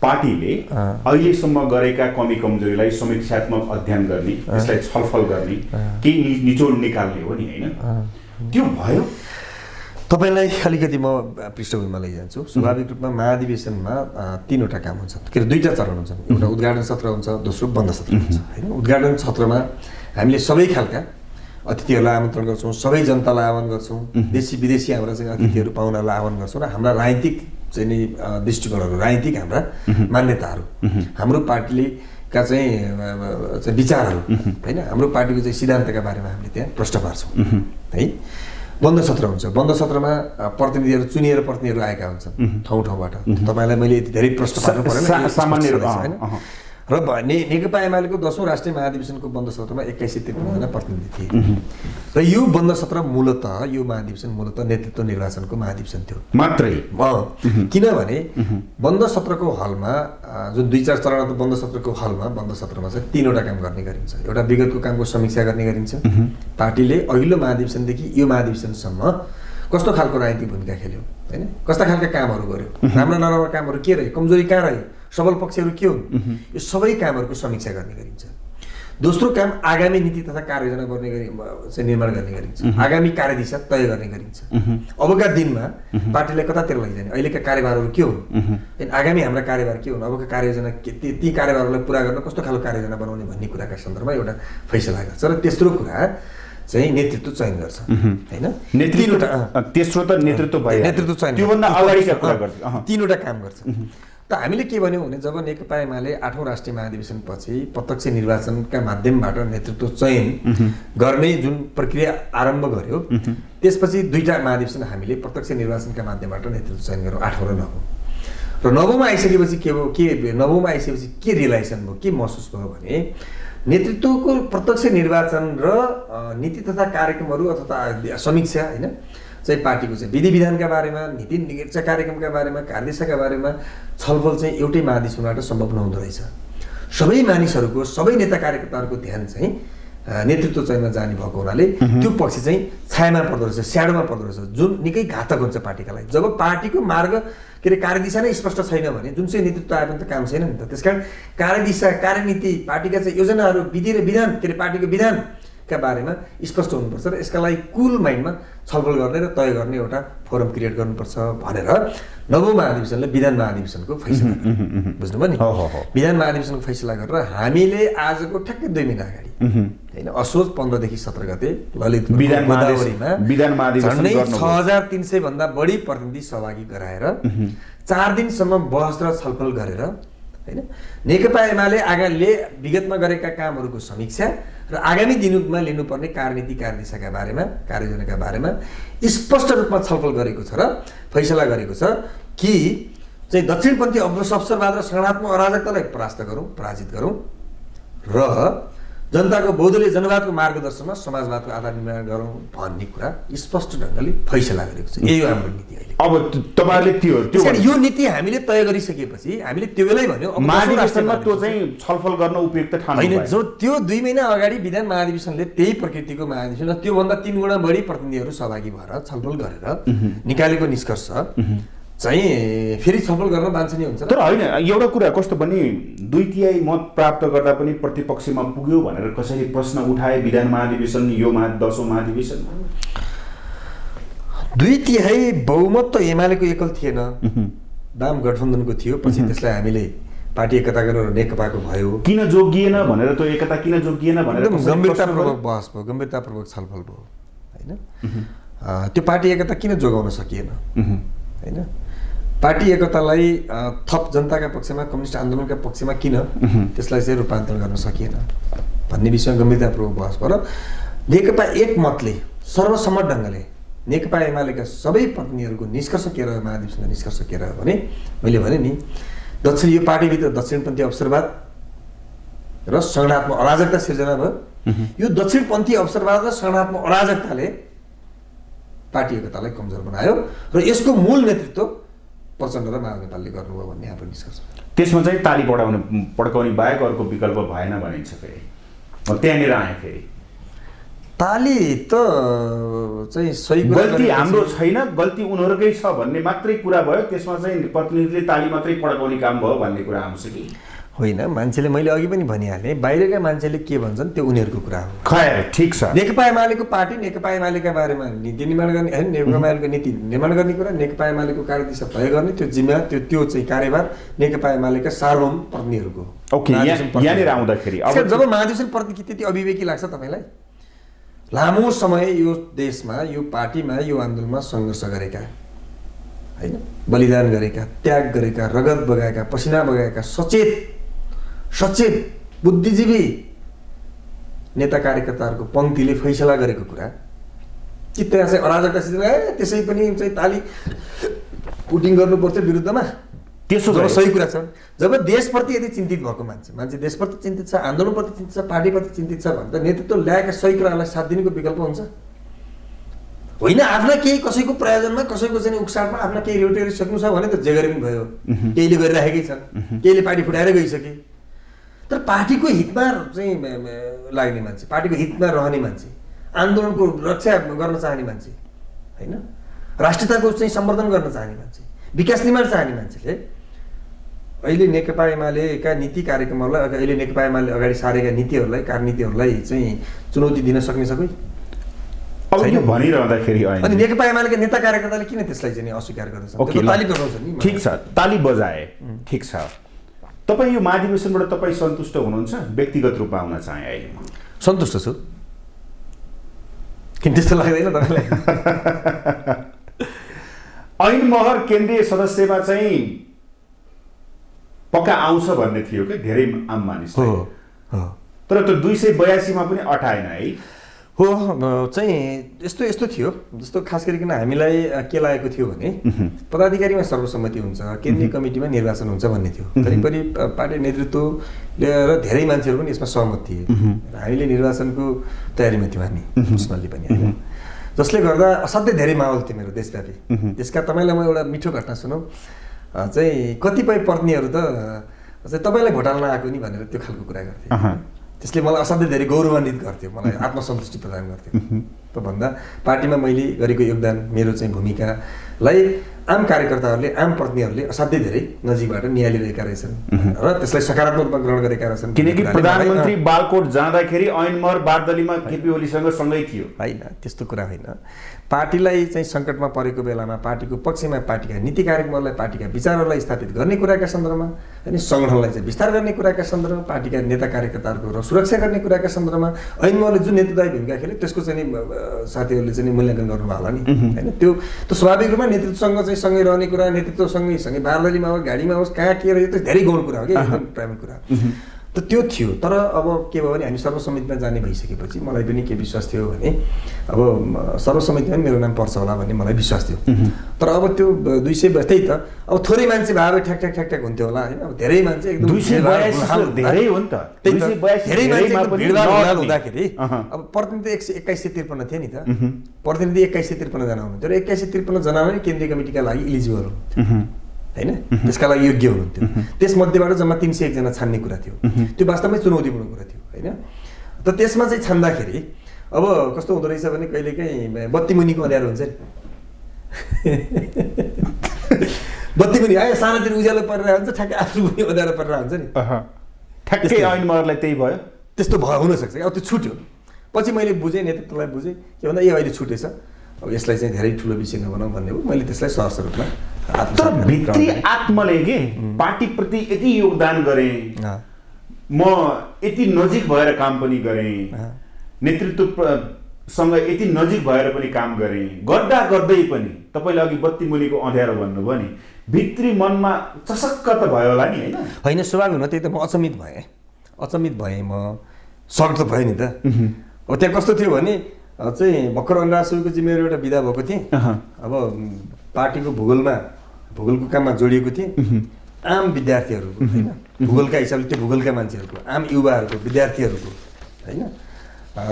पार्टीले अहिलेसम्म गरेका कमी कमजोरीलाई समीक्षात्मक अध्ययन गर्ने त्यसलाई छलफल गर्ने केही निचोड निकाल्ने हो नि हैन त्यो भयो तपाईलाई अलिकति म पृष्ठभूमिमा लैजान्छु स्वाभाविक रूपमा महाधिवेशनमा 3वटा काम हुन्छ के अरे 2टा चरण हुन्छन् एउटा उद्घाटन सत्र हुन्छ दोस्रो बन्द सत्र हुन्छ हैन उद्घाटन सत्रमा हामीले सबै खालका अतिथिहरूलाई आमन्त्रण गर्छौँ सबै जनतालाई आह्वान गर्छौँ देशी विदेशी हाम्रा चाहिँ अतिथिहरू पाहुनाहरूलाई आह्वान गर्छौँ र हाम्रा राजनीतिक चाहिँ नि दृष्टिकोणहरू राजनीतिक हाम्रा मान्यताहरू हाम्रो पार्टीले का चाहिँ विचारहरू हैन हाम्रो पार्टीको चाहिँ सिद्धान्तका बारेमा हामीले त्यहाँ प्रश्न पार्छौँ है बन्द सत्र हुन्छ बन्द सत्रमा प्रतिनिधिहरू चुनिएर प्रतिनिधिहरू आएका हुन्छन् ठाउँ ठाउँबाट तपाईलाई मैले यति धेरै प्रश्न पार्नु परेन सामान्य हैन र नेकपा एमालेको 10औं राष्ट्रिय महाधिवेशनको बन्द सत्रमा 2153 जना प्रतिनिधि थिए र यो बन्द सत्र मूलतः यो महाधिवेशन मूलतः नेतृत्व निर्वाचनको महाधिवेशन थियो मात्रै। किनभने बन्द सत्रको हलमा जुन 2-4 चरण बन्द सत्रको हलमा बन्द सत्रमा चाहिँ 3वटा काम गर्ने गरिन्छ। एउटा विगतको कामको समीक्षा गर्ने गरिन्छ, पार्टीले अघिल्लो महाधिवेशनदेखि यो महाधिवेशनसम्म कस्तो खालको राजनीतिक भूमिका खेल्यो हैन, कस्ता खालका कामहरू गर्यो, राम्रा नराम्रा कामहरू के रहे, कमजोरी कहाँ रहे, सबल पक्षहरू के हुन्, यो सबै कामहरूको समीक्षा गर्ने गरिन्छ। दोस्रो काम आगामी नीति तथा कार्ययोजना गर्ने चाहिँ निर्माण गर्ने गरिन्छ, आगामी कार्यदिशा तय गर्ने गरिन्छ। अबका दिनमा पार्टीलाई कतातिर लैजाने, अहिलेका कार्यभारहरू के हुन्, आगामी हाम्रा कार्यभार के हुन्, अबका कार्ययोजना ती कार्यभारहरूलाई पुरा गर्न कस्तो खालको कार्ययोजना बनाउने भन्ने कुराका सन्दर्भमा एउटा फैसला गर्छ। र तेस्रो कुरा चाहिँ नेतृत्व चयन गर्छ हैन। तेस्रो त नेतृत्व भयो, नेतृत्व चयन त्योभन्दा अगाडिका कुरा गर्छ, 3वटा काम गर्छ। त हामीले के भन्यौँ भने जब नेकपा एमाले 8औं राष्ट्रिय महाधिवेशनपछि प्रत्यक्ष निर्वाचनका माध्यमबाट नेतृत्व चयन गर्ने जुन प्रक्रिया आरम्भ गर्यो, त्यसपछि 2टा महाधिवेशन हामीले प्रत्यक्ष निर्वाचनका माध्यमबाट नेतृत्व चयन गऱ्यौँ, 8औं र 9औं। र 9औंमा आइसकेपछि के भयो, 9औंमा आइसकेपछि के रियलाइजेसन भयो, के महसुस भयो भने नेतृत्वको प्रत्यक्ष निर्वाचन र नीति तथा कार्यक्रमहरू अथवा समीक्षा हैन चाहिँ पार्टीको चाहिँ विधि विधानका बारेमा, नीति निर्देश कार्यक्रमका बारेमा, कार्यदिशाका बारेमा छलफल चाहिँ एउटै महाधिवेशनबाट सम्भव नहुँदो रहेछ। सबै मानिसहरूको, सबै नेता कार्यकर्ताहरूको ध्यान चाहिँ नेतृत्व चयनमा जाने भएको हुनाले त्यो पक्ष चाहिँ छायामा पर्दो रहेछ, स्याडोमा पर्दो रहेछ, जुन निकै घातक हुन्छ पार्टीका लागि। जब पार्टीको मार्ग के अरे कार्यदिशा नै स्पष्ट छैन भने जुनसुकै नेतृत्व आए पनि त काम छैन नि त। त्यसकारण कार्यदिशा, कार्यनीति, पार्टीका चाहिँ योजनाहरू, विधि र विधान के अरे पार्टीको विधानका बारेमा स्पष्ट हुनुपर्छ र यसका लागि कुल माइन्डमा छलफल गर्ने र तय गर्ने एउटा फोरम क्रिएट गर्नुपर्छ भनेर 9औं महाधिवेशनले विधान महाधिवेशनको फैसला गर्यो। बुझ्नुभयो नि, विधान महाधिवेशनको फैसला गरेर हामीले आजको ठ्याक्कै 2 महिना अगाडि हैन असोज 15 देखि 17 गते ललितपुर गोदावरीमा विधान महाधिवेशन 6300 भन्दा बढी प्रतिनिधि सहभागी गराएर 4 दिनसम्म बहस र छलफल गरेर हैन नेकपा एमाले आगाले विगतमा गरेका कामहरूको समीक्षा र आगामी दिनमा लिनुपर्ने कार्यनीति कार्यदिशाका बारेमा, कार्ययोजनाका बारेमा स्पष्ट रूपमा छलफल गरेको छ र फैसला गरेको छ कि चाहिँ दक्षिणपन्थी अवसरवाद र संगठनात्मक अराजकतालाई परास्त गरौँ, पराजित गरौँ र जनताको बहुदलीय जनवादको मार्गदर्शनमा समाजवादको आधार निर्माण गरौँ भन्ने कुरा स्पष्ट ढङ्गले फैसला गरेको छ। यही हो हाम्रो नीति अहिले। अब तपाईहरुले त्यो यो नीति हामीले तय गरिसकेपछि हामीले त्यो बेलै भन्यो अब महाधिवेशनमा त्यो चाहिँ छलफल गर्न उपयुक्त ठान्नु हैन। जो त्यो 2 महिना अगाडि विधान महाधिवेशनले त्यही प्रकृतिको महाधिवेशन त्यो भन्दा 3 गुणा बढी प्रतिनिधिहरू सहभागी भएर छलफल गरेर निकालेको निष्कर्ष चाहिँ फेरि छलफल गर्न बान्छनी हुन्छ। तर हैन, एउटा कुरा कस्तो भने 2/3 मत प्राप्त गर्दा पनि प्रतिपक्षमा पुग्यो भनेर कसैले प्रश्न उठाए विधान महाधिवेशन यो 10औं महाधिवेशन 2/3 बहुमत त एमालेको एकल थिएन, वाम गठबन्धनको थियो। पछि त्यसलाई हामीले पार्टी एकता गरेर नेकपाको भयो। किन जोगिएन भनेर त्यो एकता किन जोगिएन भनेर गम्भीरतापूर्वक बहस भयो, गम्भीरतापूर्वक छलफल भयो हैन। त्यो पार्टी एकता किन जोगाउन सकिएन हैन, पार्टी एकतालाई थप जनताका पक्षमा, कम्युनिस्ट आन्दोलनका पक्षमा किन त्यसलाई चाहिँ रूपान्तरण गर्न सकिएन भन्ने विषयमा गम्भीरतापूर्वक बहस भयो र नेकपा एक मतले सर्वसम्मत ढङ्गले नेकपा एमालेका सबै प्रतिनिधिहरूको निष्कर्ष के रह्यो, महाधिवेशनको निष्कर्ष के रह्यो भने मैले भने नि दक्षिण यो पार्टीभित्र दक्षिणपन्थी अवसरवाद र संगठनात्मक अराजकता सिर्जना भयो। यो दक्षिणपन्थी अवसरवाद र संगठनात्मक अराजकताले पार्टी एकतालाई कमजोर बनायो र यसको मूल नेतृत्व प्रचण्ड र माधव नेपालले गर्नुभयो भन्ने हाम्रो निष्कर्ष। त्यसमा चाहिँ ताली पड्काउने बाहेक अर्को विकल्प भएन भनिन्छ। फेरि म त्यहाँनिर आएँ, फेरि ताली त चाहिँ सही गल्ती हाम्रो छैन, गल्ती उनीहरूकै छ भन्ने मात्रै कुरा भयो। त्यसमा चाहिँ प्रतिनिधिले ताली मात्रै पड्काउने काम भयो भन्ने कुरा आउँछ कि होइन। मान्छेले मैले अघि पनि भनिहालेँ, बाहिरका मान्छेले के भन्छन् त्यो उनीहरूको कुरा हो। खैर ठिक छ। नेकपा एमालेको पार्टी नेकपा एमालेका बारेमा नीति निर्माण गर्ने हैन, नेकपा एमालेको नीति निर्माण गर्ने कुरा, नेकपा एमालेको कार्यदिशा तय गर्ने त्यो जिम्मा त्यो चाहिँ कार्यभार नेकपा एमालेका सार्वभौम प्रतिनिधिहरूको। ओके, यहाँनिर आउँदाखेरि अब जब महाधिवेशन प्रति त्यति अभिवेकी लाग्छ तपाईलाई, लामो समय यो देशमा, यो पार्टीमा, यो आन्दोलनमा सङ्घर्ष गरेका हैन, बलिदान गरेका, त्याग गरेका, रगत बगाएका, पसिना बगाएका सचेत बुद्धिजीवी नेता कार्यकर्ताहरूको पङ्क्तिले फैसला गरेको कुरा कि त्यहाँ चाहिँ अराजकता सिर्जना त्यसै पनि चाहिँ ताली पुटिङ गर्नुपर्छ विरुद्धमा त्यसो जब भए सही कुरा छ जब देशप्रति यदि चिन्तित भएको मान्छे देशप्रति चिन्तित छ आन्दोलनप्रति चिन्तित छ पार्टीप्रति चिन्तित छ भने त नेतृत्व ल्याएका सही कुराहरूलाई साथ दिनुको विकल्प हुन्छ होइन आफ्ना केही कसैको प्रयोजनमा कसैको चाहिँ उक्साटमा आफ्ना केही रेउटी गरिसक्नु छ भने त जे गरे पनि भयो केहीले गरिराखेकै छन् केहीले पार्टी फुटाएर गइसके तर पार्टीको हितमा चाहिँ लाग्ने मान्छे पार्टीको हितमा रहने मान्छे आन्दोलनको रक्षा गर्न चाहने मान्छे होइन राष्ट्रियताको चाहिँ सम्वर्धन गर्न चाहने मान्छे विकास निर्माण चाहने मान्छेले अहिले नेकपा एमालेका नीति कार्यक्रमहरूलाई अहिले नेकपा एमाले अगाडि सारेका नीतिहरूलाई कार्यनीतिहरूलाई चाहिँ चुनौती दिन सक्ने छ कोही अब यो भनिरहँदाखेरि अनि नेकपा एमालेका नेता कार्यकर्ताले किन त्यसलाई चाहिँ अस्वीकार गर्दछन् ताली बजाउँछन् नि ठिक छ ताली बजाए ठिक छ तपाईँ यो महाधिवेशनबाट तपाईँ सन्तुष्ट हुनुहुन्छ व्यक्तिगत रूपमा आउन चाहे अहिले म सन्तुष्ट छु किन त्यस्तो लाग्दैन तपाईँलाई ऐन महर केन्द्रीय सदस्यमा चाहिँ पक्का आउँछ भन्ने थियो कि धेरै आम मानिसले तर त्यो 282 मा पनि अटाएन है हो चाहिँ यस्तो थियो जस्तो खास गरिकन हामीलाई के लागेको थियो भने पदाधिकारीमा सर्वसम्मति हुन्छ केन्द्रीय कमिटीमा निर्वाचन हुन्छ भन्ने थियो करिब पार्टी नेतृत्वले र धेरै मान्छेहरू पनि यसमा सहमत थिए हामीले निर्वाचनको तयारीमा थियौँ हामी पर्सनली पनि होइन जसले गर्दा असाध्यै धेरै माहौल थियो मेरो देशव्यापी त्यसका तपाईँलाई म एउटा मिठो घटना सुनौँ चाहिँ कतिपय पत्नीहरू त चाहिँ तपाईँलाई भोट हाल्न आएको नि भनेर त्यो खालको कुरा गर्थे त्यसले मलाई असाध्यै धेरै गौरवान्वित गर्थ्यो मलाई आत्मसन्तुष्टि प्रदान गर्थ्यो त भन्दा पार्टीमा मैले गरेको योगदान मेरो चाहिँ भूमिकालाई आम कार्यकर्ताहरूले आम प्रतिनिधिहरूले असाध्यै धेरै नजिकबाट निहालिरहेका रहेछन् र त्यसलाई सकारात्मक रूपमा ग्रहण गरेका रहेछन् किनकि प्रधानमन्त्री बालकोट जाँदाखेरि ऐनमहर बारदलीमा केपी ओलीसँग सँगै थियो होइन त्यस्तो कुरा होइन पार्टीलाई चाहिँ सङ्कटमा परेको बेलामा पार्टीको पक्षमा पार्टीका नीति कार्यक्रमहरूलाई पार्टीका विचारहरूलाई स्थापित गर्ने कुराका सन्दर्भमा अनि सङ्गठनलाई चाहिँ विस्तार गर्ने कुराका सन्दर्भमा पार्टीका नेता कार्यकर्ताहरूको सुरक्षा गर्ने कुराका सन्दर्भमा ऐनमहरले जुन नेतृत्वदायी भूमिका खेल्यो त्यसको चाहिँ साथीहरूले चाहिँ मूल्याङ्कन गर्नुभयो होला नि होइन त्यो स्वाभाविक रूपमा नेतृत्वसँग चाहिँ सँगै रहने कुरा नेतृत्वसँगै बारदलीमा होस् गाडीमा होस् कहाँ के रह्यो त्यो धेरै गौण कुरा हो कि एकदम प्राइमेट कुरा त त्यो थियो तर अब के भयो भने हामी सर्वसम्मतिमा जाने भइसकेपछि मलाई पनि के विश्वास थियो भने अब सर्वसम्मतिमा मेरो नाम पर्छ होला भन्ने मलाई विश्वास थियो तर अब त्यो 200 त्यही त अब थोरै मान्छे भए भए ठ्याक ठ्याक ठ्याक ठ्याक हुन्थ्यो होला होइन अब धेरै मान्छे एकदम 282 धेरै हो नि त त्यही त धेरै मान्छे भिडभाड हुँदाखेरि अब प्रतिनिधि 2153 थिए नि त प्रतिनिधि 2153 जना हुनुहुन्थ्यो र 2153 जना नै केन्द्रीय कमिटीका लागि इलिजिबल हुनुहुन्थ्यो हैन त्यसका लागि योग्य हुनुहुन्थ्यो त्यसमध्येबाट जम्मा 301 जना छान्ने कुरा थियो त्यो वास्तवमै चुनौतीपूर्ण कुरा थियो हैन त त्यसमा चाहिँ छान्दाखेरि अब कस्तो हुँदो रहेछ भने कहिलेकाहीँ बत्ती मुनिको अँध्यारो हुन्छ नि बत्ती मुनि आयो सानोतिर उज्यालो परिरहेको हुन्छ ठ्याक्कै आफ्नो पनि अँध्यारो परिरहेको हुन्छ नि ठ्याक्कै ऐनमहरलाई त्यही भयो त्यस्तो हुनसक्छ अब त्यो छुट्यो पछि मैले बुझेँ नेतृत्वलाई बुझेँ के भन्दा यो अहिले छुटेछ अब यसलाई चाहिँ धेरै ठुलो विषय नबनाऊ भन्ने हो मैले त्यसलाई सहज रूपमा तर भित्री आत्मले के पार्टीप्रति यति योगदान गरेँ म यति नजिक भएर काम पनि गरेँ नेतृत्वसँग यति नजिक भएर पनि काम गरेँ गर्दा गर्दै पनि तपाईँले अघि बत्ती मुनिको अँध्यारो भन्नुभयो नि भित्री मनमा चसक्क त भयो होला नि होइन स्वाभाविक हो त्यही त म अचम्मित भएँ म सक्ट त भयो नि त अब त्यहाँ कस्तो थियो भने चाहिँ भर्खर अनुराग चाहिँ मेरो एउटा विधा भएको थिएँ अब पार्टीको भूगोलको काममा जोडिएको थिएँ आम विद्यार्थीहरूको होइन भूगोलका हिसाबले त्यो भूगोलका मान्छेहरूको आम युवाहरूको विद्यार्थीहरूको होइन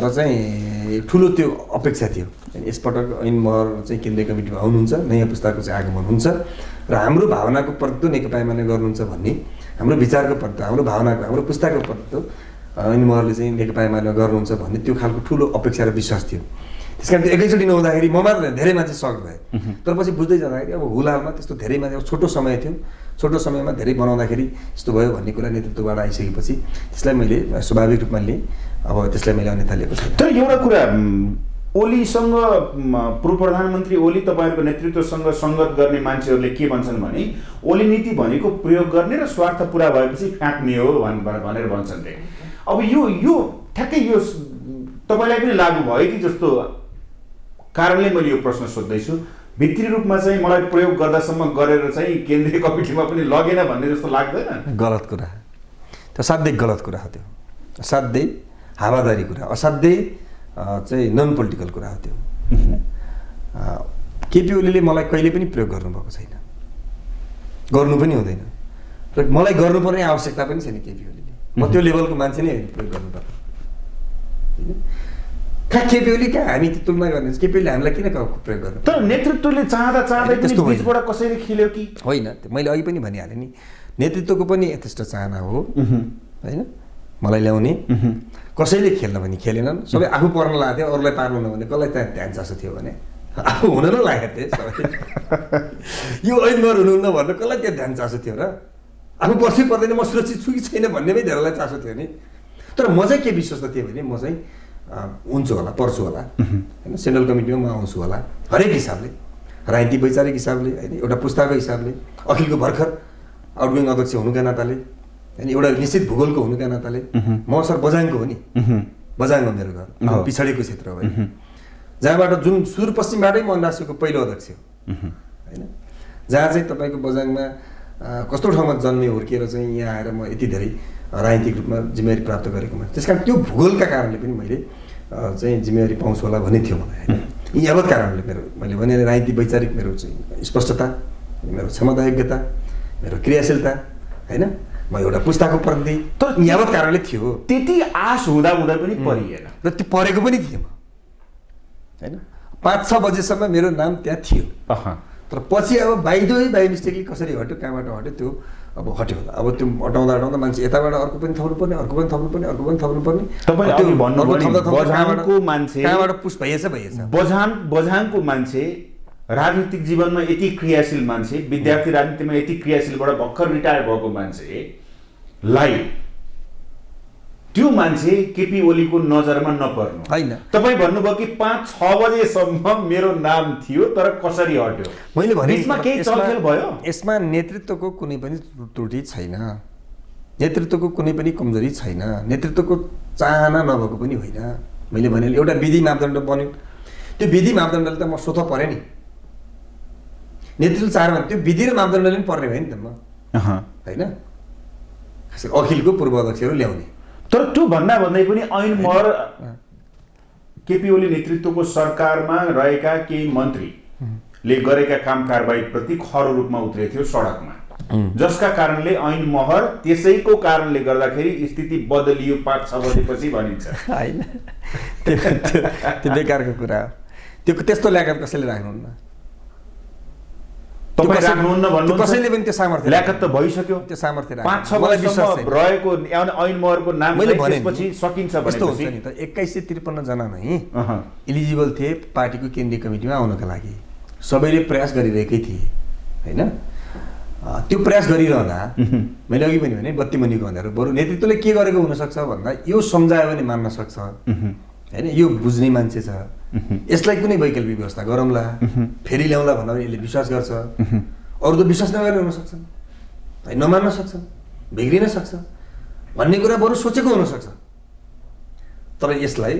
र चाहिँ ठुलो त्यो अपेक्षा थियो यसपटक ऐनमहर चाहिँ केन्द्रीय कमिटीमा आउनुहुन्छ नयाँ पुस्ताको चाहिँ आगमन हुन्छ र हाम्रो भावनाको प्रतित्व नेकपा एमाले गर्नुहुन्छ भन्ने हाम्रो विचारको प्रतित्व हाम्रो भावनाको हाम्रो पुस्ताको प्रतित्व ऐनमहरले चाहिँ नेकपा एमाले गर्नुहुन्छ भन्ने त्यो खालको ठुलो अपेक्षा र विश्वास थियो त्यस कारण त्यो एकैचोटि नहुँदाखेरि म मात्र धेरै मान्छे सक भए तर पछि बुझ्दै जाँदाखेरि अब हुलहालमा त्यस्तो धेरै मान्छे छोटो समय थियो छोटो समयमा धेरै बनाउँदाखेरि यस्तो भयो भन्ने कुरा नेतृत्वबाट आइसकेपछि त्यसलाई मैले स्वाभाविक रूपमा लिएँ अब त्यसलाई मैले अन्यथा लिएको छु तर एउटा कुरा ओलीसँग पूर्व प्रधानमन्त्री ओली तपाईँहरूको नेतृत्वसँग सङ्गत गर्ने मान्छेहरूले के भन्छन् भने ओली नीति भनेको प्रयोग गर्ने र स्वार्थ पुरा भएपछि फ्याँक्ने हो भनेर भन्छन् रे अब यो ठ्याक्कै यो तपाईँलाई पनि लागु भयो कि जस्तो कारणले मैले यो प्रश्न सोध्दैछु भित्री रूपमा चाहिँ मलाई प्रयोग गर्दासम्म गरेर चाहिँ केन्द्रीय कमिटीमा पनि लगेन भन्ने जस्तो लाग्दैन गलत कुरा त्यो असाध्यै गलत कुरा हो त्यो असाध्यै हावादारी कुरा असाध्यै चाहिँ नन पोलिटिकल कुरा हो त्यो केपी ओलीले मलाई कहिले पनि प्रयोग गर्नुभएको छैन गर्नु पनि हुँदैन र मलाई गर्नुपर्ने आवश्यकता पनि छैन केपी ओलीले। म त्यो लेभलको मान्छे नै होइन प्रयोग गर्नुपर्ने होइन। कहाँ केपी ओली कहाँ हामी तुलना गर्ने केपी ओलीले हामीलाई किन प्रयोग गर्नु? तर नेतृत्वले चाहँदा चाहँदै पनि बिचबाट कसैले खेल्यो कि होइन? मैले अघि पनि भनिहालेँ नि, नेतृत्वको पनि यथेष्ट चाहना हो होइन मलाई ल्याउने। कसैले खेल्न भने खेलेनन्, सबै आफू पर्न लागेको थियो, अरूलाई पार्नु नभने कसलाई त्यहाँ ध्यान चासो थियो भने आफू हुन न लागेको थिएँ सबै। यो ऐनगर हुनुहुन्न भन्नु कसलाई त्यहाँ ध्यान चासो थियो र? आफू पर्छु पर्दैन, म सुरक्षित छु कि छैन भन्नेमै धेरैलाई चासो थियो नि। तर म चाहिँ के विश्वस्त थिएँ भने म चाहिँ हुन्छु होला, पर्छु होला होइन, सेन्ट्रल कमिटीमा म आउँछु होला हरेक हिसाबले, राजनीतिक वैचारिक हिसाबले होइन, एउटा पुस्ताको हिसाबले, अखिलको भर्खर आउटगोइङ अध्यक्ष हुनुका नाताले होइन, एउटा निश्चित भूगोलको हुनुका नाताले म सर बझाङको हो नि, बझाङ हो मेरो घर, पिछडेको क्षेत्र हो होइन, जहाँबाट जुन सुदूरपश्चिमबाटै म राष्ट्रको पहिलो अध्यक्ष हो होइन, जहाँ चाहिँ तपाईँको बझाङमा कस्तो ठाउँमा जन्मे हुर्किएर चाहिँ यहाँ आएर म यति धेरै राजनीतिक रूपमा जिम्मेवारी प्राप्त गरेको मान्छे। त्यस कारण त्यो भूगोलका कारणले पनि मैले चाहिँ जिम्मेवारी पाउँछु होला भन्ने थियो मलाई होइन। यी यावत कारणले मैले भने राजनीतिक वैचारिक मेरो चाहिँ स्पष्टता, मेरो क्षमता योग्यता, मेरो क्रियाशीलता होइन, म एउटा पुस्ताको प्रतिनिधि, तर यावत कारणले थियो। त्यति आश हुँदा हुँदा पनि परिएन र त्यो परेको पनि थिएँ म होइन। 5-6 बजेसम्म मेरो नाम त्यहाँ थियो, तर पछि अब बाई मिस्टेकली कसरी हट्यो, कहाँबाट हट्यो त्यो अब हट्यो होला। अब त्यो हटाउँदा हटाउँदा मान्छे यताबाट अर्को पनि थप्नुपर्ने, अर्को पनि थप्नुपर्ने, अर्को पनि थप्नुपर्ने, बझाङको मान्छे कहाँबाट पुस भइएछ। बझाङको मान्छे राजनीतिक जीवनमा यति क्रियाशील मान्छे, विद्यार्थी राजनीतिमा यति क्रियाशीलबाट भर्खर रिटायर भएको मान्छेलाई त्यो मान्छे केपी ओलीको नजरमा नपर्नु होइन। तपाईँ भन्नुभयो कि 5-6 बजेसम्म मेरो नाम थियो तर कसरी हट्यो? मैले भने बिचमा केही चलखेल भयो? यसमा नेतृत्वको कुनै पनि त्रुटि छैन, नेतृत्वको कुनै पनि कमजोरी छैन, नेतृत्वको चाहना नभएको पनि होइन। मैले भने एउटा विधि मापदण्ड बन्यो, त्यो विधि मापदण्डले त म स्वतः परेँ नि। नेतृत्व चाहेर भने त्यो विधि र मापदण्डले पनि पर्ने भयो नि त म होइन। खास गरी अखिलको पूर्व अध्यक्षहरू ल्याउने। तर त्यो भन्दा भन्दै पनि ऐन महर केपी ओली नेतृत्वको सरकारमा रहेका केही मन्त्रीले गरेका काम कारबाहीप्रति खरो रूपमा उत्रेको थियो सडकमा, जसका कारणले ऐन महर त्यसैको कारणले गर्दाखेरि स्थिति बदलियो 5-6 बजेपछि भनिन्छ होइन। त्यो बेकारको कुरा हो। त्यो त्यस्तो ल्याकत कसैले राख्नुहुन्न, तपाईँ राख्नुहुन्न भन्नु कसैले पनि त्यो सामर्थ्य ल्याकत त भइसक्यो। त्यो सामर्थ्य 5-6 बजेसम्म रहेको ऐन महरको नाम त्यसपछि सकिन्छ भनेपछि यस्तो हुन्छ नि त। 2153 जना नै इलिजिबल थिए पार्टीको केन्द्रीय कमिटीमा आउनका लागि, सबैले प्रयास गरिरहेकै थिए होइन। त्यो प्रयास गरिरहँदा मैले अघि पनि भने बत्ती मुनिको भन्दा बरु नेतृत्वले के गरेको हुनसक्छ भन्दा यो सम्झायो भने मान्न सक्छ होइन, यो बुझ्ने मान्छे छ, यसलाई कुनै वैकल्पिक व्यवस्था गरौँला, फेरि ल्याउँला भन्दा पनि यसले विश्वास गर्छ। अरू त विश्वास नगर्ने हुनसक्छन्, नमान्न सक्छन्, बिग्रिन सक्छ भन्ने कुरा बरु सोचेको हुनसक्छ, तर यसलाई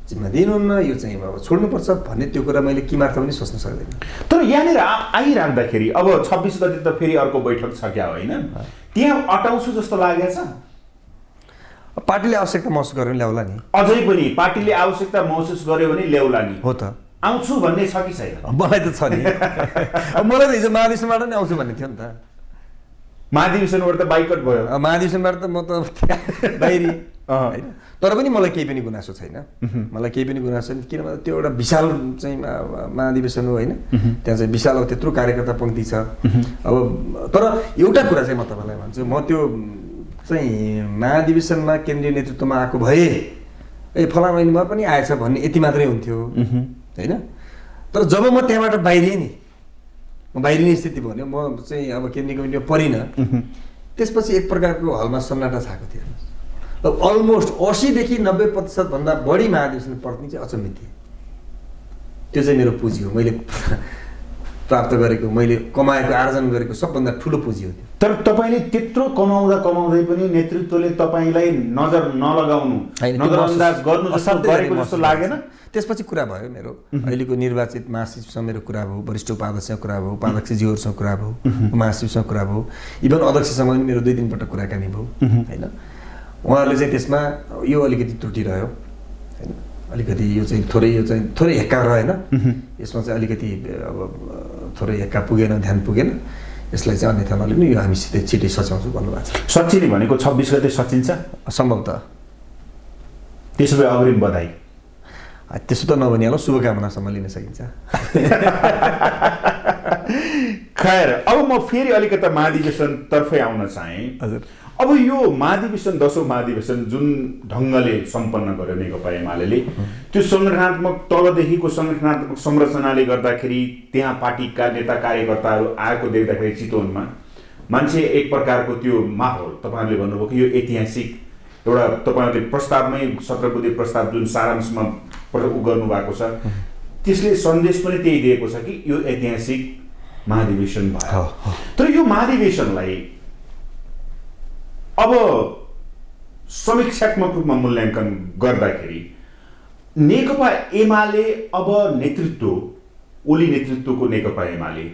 जिम्मा दिनुहुन्न, यो चाहिँ अब छोड्नुपर्छ भन्ने त्यो कुरा मैले किमार्थ पनि सोच्न सक्दैन। तर यहाँनिर आइराख्दाखेरि अब 26 गते त फेरि अर्को बैठक छ क्या होइन, त्यहाँ अटाउँछु जस्तो लागेको छ? पार्टीले आवश्यकता महसुस गर्यो भने ल्याउला नि। अझै पनि पार्टीले आवश्यकता महसुस गर्यो भने ल्याउला नि हो त। आउँछु भन्ने छ कि छैन? मलाई त छ नि। मलाई त हिजो महाधिवेशनबाट नै आउँछु भन्ने थियो नि त। महाधिवेशनबाट त बाइकट भयो। महाधिवेशनबाट त म त बाहिरी होइन, तर पनि मलाई केही पनि गुनासो छैन। मलाई केही पनि गुनासो छैन, किनभने त्यो एउटा विशाल चाहिँ महाधिवेशन हो होइन, त्यहाँ चाहिँ विशाल अब त्यत्रो कार्यकर्ता पङ्क्ति छ। अब तर एउटा कुरा चाहिँ म तपाईँलाई भन्छु, म त्यो चाहिँ महाधिवेशनमा केन्द्रीय नेतृत्वमा आएको भए फलाम ऐनमा पनि आएछ भन्ने यति मात्रै हुन्थ्यो होइन। तर जब म त्यहाँबाट बाहिरिएँ नि, म बाहिरिने स्थिति भन्यो, म चाहिँ अब केन्द्रीय कमिटीमा परिनँ, त्यसपछि एक प्रकारको हलमा सन्नाटा छाएको थियो। अब अलमोस्ट 80देखि 90% भन्दा बढी महाधिवेशन प्रतिनिधि चाहिँ अचम्मित थिए। त्यो चाहिँ मेरो पुँजी हो, मैले प्राप्त गरेको, मैले कमाएको, आर्जन गरेको सबभन्दा ठुलो पुँजी हो त्यो। तर तपाईँले त्यत्रो कमाउँदै पनि नेतृत्वले तपाईँलाई नजर नलगाउनु, नजरअन्दाज गर्नु जस्तो गरेको जस्तो लागेन? त्यसपछि कुरा भयो मेरो, अहिलेको निर्वाचित महासचिवसँग मेरो कुरा भयो, वरिष्ठ उपाध्यक्षसँग कुरा भयो, उपाध्यक्षज्यूहरूसँग कुरा भयो, महासचिवसँग कुरा भयो, इभन अध्यक्षसँग पनि मेरो 2-3 पटक कुराकानी भयो होइन। उहाँहरूले चाहिँ त्यसमा यो अलिकति त्रुटि रह्यो होइन, अलिकति यो चाहिँ थोरै हेक्का रहेन, यसमा चाहिँ अलिकति अब थोरै हेक्का पुगेन, ध्यान पुगेन, यसलाई चाहिँ अन्यथा नलिनु, यो हामी छिटै सच्याउँछौँ भन्नुभएको छ। सचिने भनेको 26 गते सचिन्छ सम्भवतः। त्यसो भए अग्रिम बधाई। त्यसो त नभनिहाल्नु, शुभकामनासम्म लिन सकिन्छ। खैर, अब म फेरि अलिकता महाधिवेशन तर्फै आउन चाहेँ। हजुर। अब यो महाधिवेशन 10औं महाधिवेशन जुन ढङ्गले सम्पन्न गर्यो नेकपा एमाले, त्यो सङ्गठनात्मक तलदेखिको सङ्गठनात्मक संरचनाले गर्दाखेरि त्यहाँ पार्टीका नेता कार्यकर्ताहरू आएको देख्दाखेरि चितवनमा मान्छे एक प्रकारको त्यो माहौल, तपाईँहरूले भन्नुभयो कि यो ऐतिहासिक एउटा तपाईँहरूले प्रस्तावमै 17 बुँदे प्रस्ताव जुन सारांशमा गर्नुभएको छ, त्यसले सन्देश पनि त्यही दिएको छ कि यो ऐतिहासिक महाधिवेशन भयो। तर यो महाधिवेशनलाई अब समीक्षात्मक रूपमा मूल्याङ्कन गर्दाखेरि नेकपा एमाले अब नेतृत्व, ओली नेतृत्वको नेकपा एमाले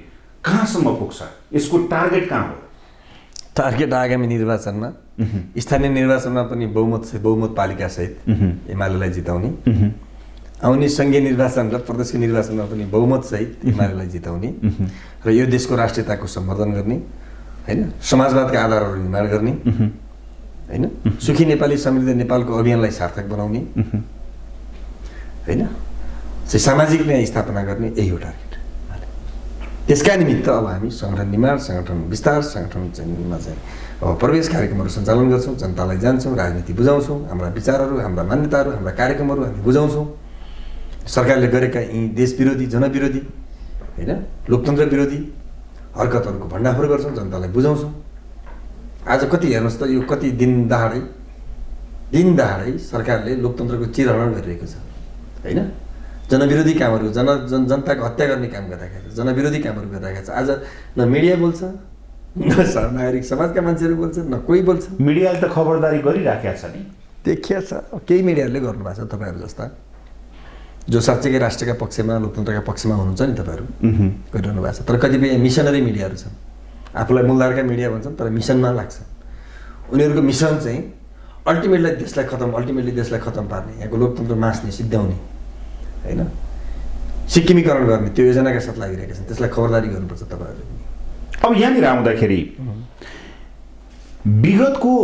कहाँसम्म पुग्छ? यसको टार्गेट कहाँ हो? टार्गेट आगामी निर्वाचनमा, स्थानीय निर्वाचनमा पनि बहुमत पालिका सहित एमालेलाई जिताउने, आउने सङ्घीय निर्वाचन र प्रदेशको निर्वाचनमा पनि बहुमत सहित एमालेलाई जिताउने र यो देशको राष्ट्रियताको सम्वर्धन गर्ने, हैन, समाजवादका आधारहरू निर्माण गर्ने, हैन, सुखी नेपाली समृद्ध नेपालको अभियानलाई सार्थक बनाउने, हैन, चाहिँ सामाजिक न्याय स्थापना गर्ने, यही हो टार्गेट। त्यसका निमित्त अब हामी सङ्गठन निर्माण, सङ्गठन विस्तार, सङ्गठनमा चाहिँ अब प्रवेश कार्यक्रमहरू सञ्चालन गर्छौँ, जनतालाई जान्छौँ, राजनीति बुझाउँछौँ, हाम्रा विचारहरू, हाम्रा मान्यताहरू, हाम्रा कार्यक्रमहरू हामी बुझाउँछौँ। सरकारले गरेका यी देश विरोधी, जनविरोधी, हैन, लोकतन्त्र विरोधी हरकतहरूको भण्डाफोर गर्छौँ, जनतालाई बुझाउँछौँ। आज कति हेर्नुहोस् त, यो कति दिन दहाडै सरकारले लोकतन्त्रको चिरहरण गरिरहेको छ, हैन, जनविरोधी कामहरू, जनताको हत्या गर्ने काम गरिरहेको छ, जनविरोधी कामहरू गरिरहेको छ। आज न मिडिया बोल्छ, न नागरिक समाजका मान्छेहरू बोल्छ, न कोही बोल्छ। मिडियाले त खबरदारी गरिराखेको छ नि, देखिया छ। केही मिडियाहरूले गर्नुभएको छ, तपाईँहरू जस्ता जो साँच्चैकै राष्ट्रका पक्षमा, लोकतन्त्रका पक्षमा हुनुहुन्छ नि, तपाईँहरू गरिरहनु भएको छ। तर कतिपय मिसनरी मिडियाहरू छन्, आफूलाई मूलधारका मिडिया भन्छन् तर मिसनमा लाग्छन्। उनीहरूको मिसन चाहिँ अल्टिमेटली देशलाई खतम पार्ने, यहाँको लोकतन्त्र मास्ने, सिद्ध्याउने, हैन, सिक्किमीकरण गर्ने, त्यो योजनाका साथ लागिरहेका छन्। त्यसलाई खबरदारी गर्नुपर्छ तपाईँहरूले। अब यहाँनिर आउँदाखेरि विगतको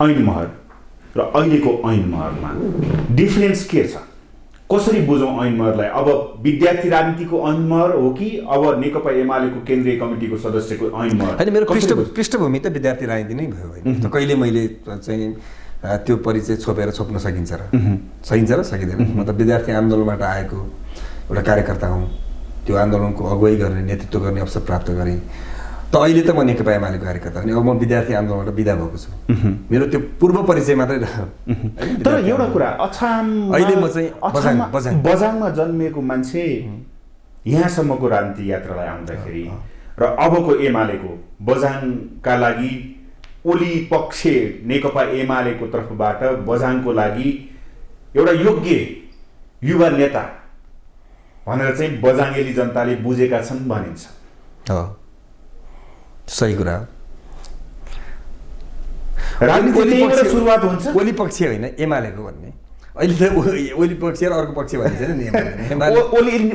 ऐनमहर र अहिलेको ऐनमहरमा डिफरेन्स के छ? कसरी बुझौँ ऐनमहरलाई? अब विद्यार्थी राजनीतिको ऐनमहर हो कि अब नेकपा एमालेको केन्द्रीय कमिटीको सदस्यको ऐनमहर? होइन, मेरो पृष्ठभूमि त विद्यार्थी राजनीति नै भयो, होइन। त कहिले मैले चाहिँ त्यो परिचय छोप्न सकिन्छ र सकिँदैन। म त विद्यार्थी आन्दोलनबाट आएको एउटा कार्यकर्ता हुँ। त्यो आन्दोलनको अगुवाई गर्ने, नेतृत्व गर्ने अवसर प्राप्त गरेँ। त अहिले त म नेकपा एमालेको कार्यकर्ता हो, अब म विद्यार्थी आन्दोलनबाट बिदा भएको छु। मेरो त्यो पूर्व परिचय मात्रै रह्यो। तर एउटा कुरा, अहिले म चाहिँ बझाङमा जन्मिएको मान्छे यहाँसम्मको राजनीति यात्रालाई आउँदाखेरि र अबको एमालेको बझाङका लागि ओली पक्ष नेकपा एमालेको तर्फबाट बझाङको लागि एउटा योग्य युवा नेता भनेर चाहिँ बझाङेली जनताले बुझेका छन् भनिन्छ। सही कुरा हो। राजनीति सुरुवात हुन्छ, ओली पक्ष होइन एमालेको भन्ने। अहिले त ओली पक्ष र अर्को पक्ष भनिन्छ नि,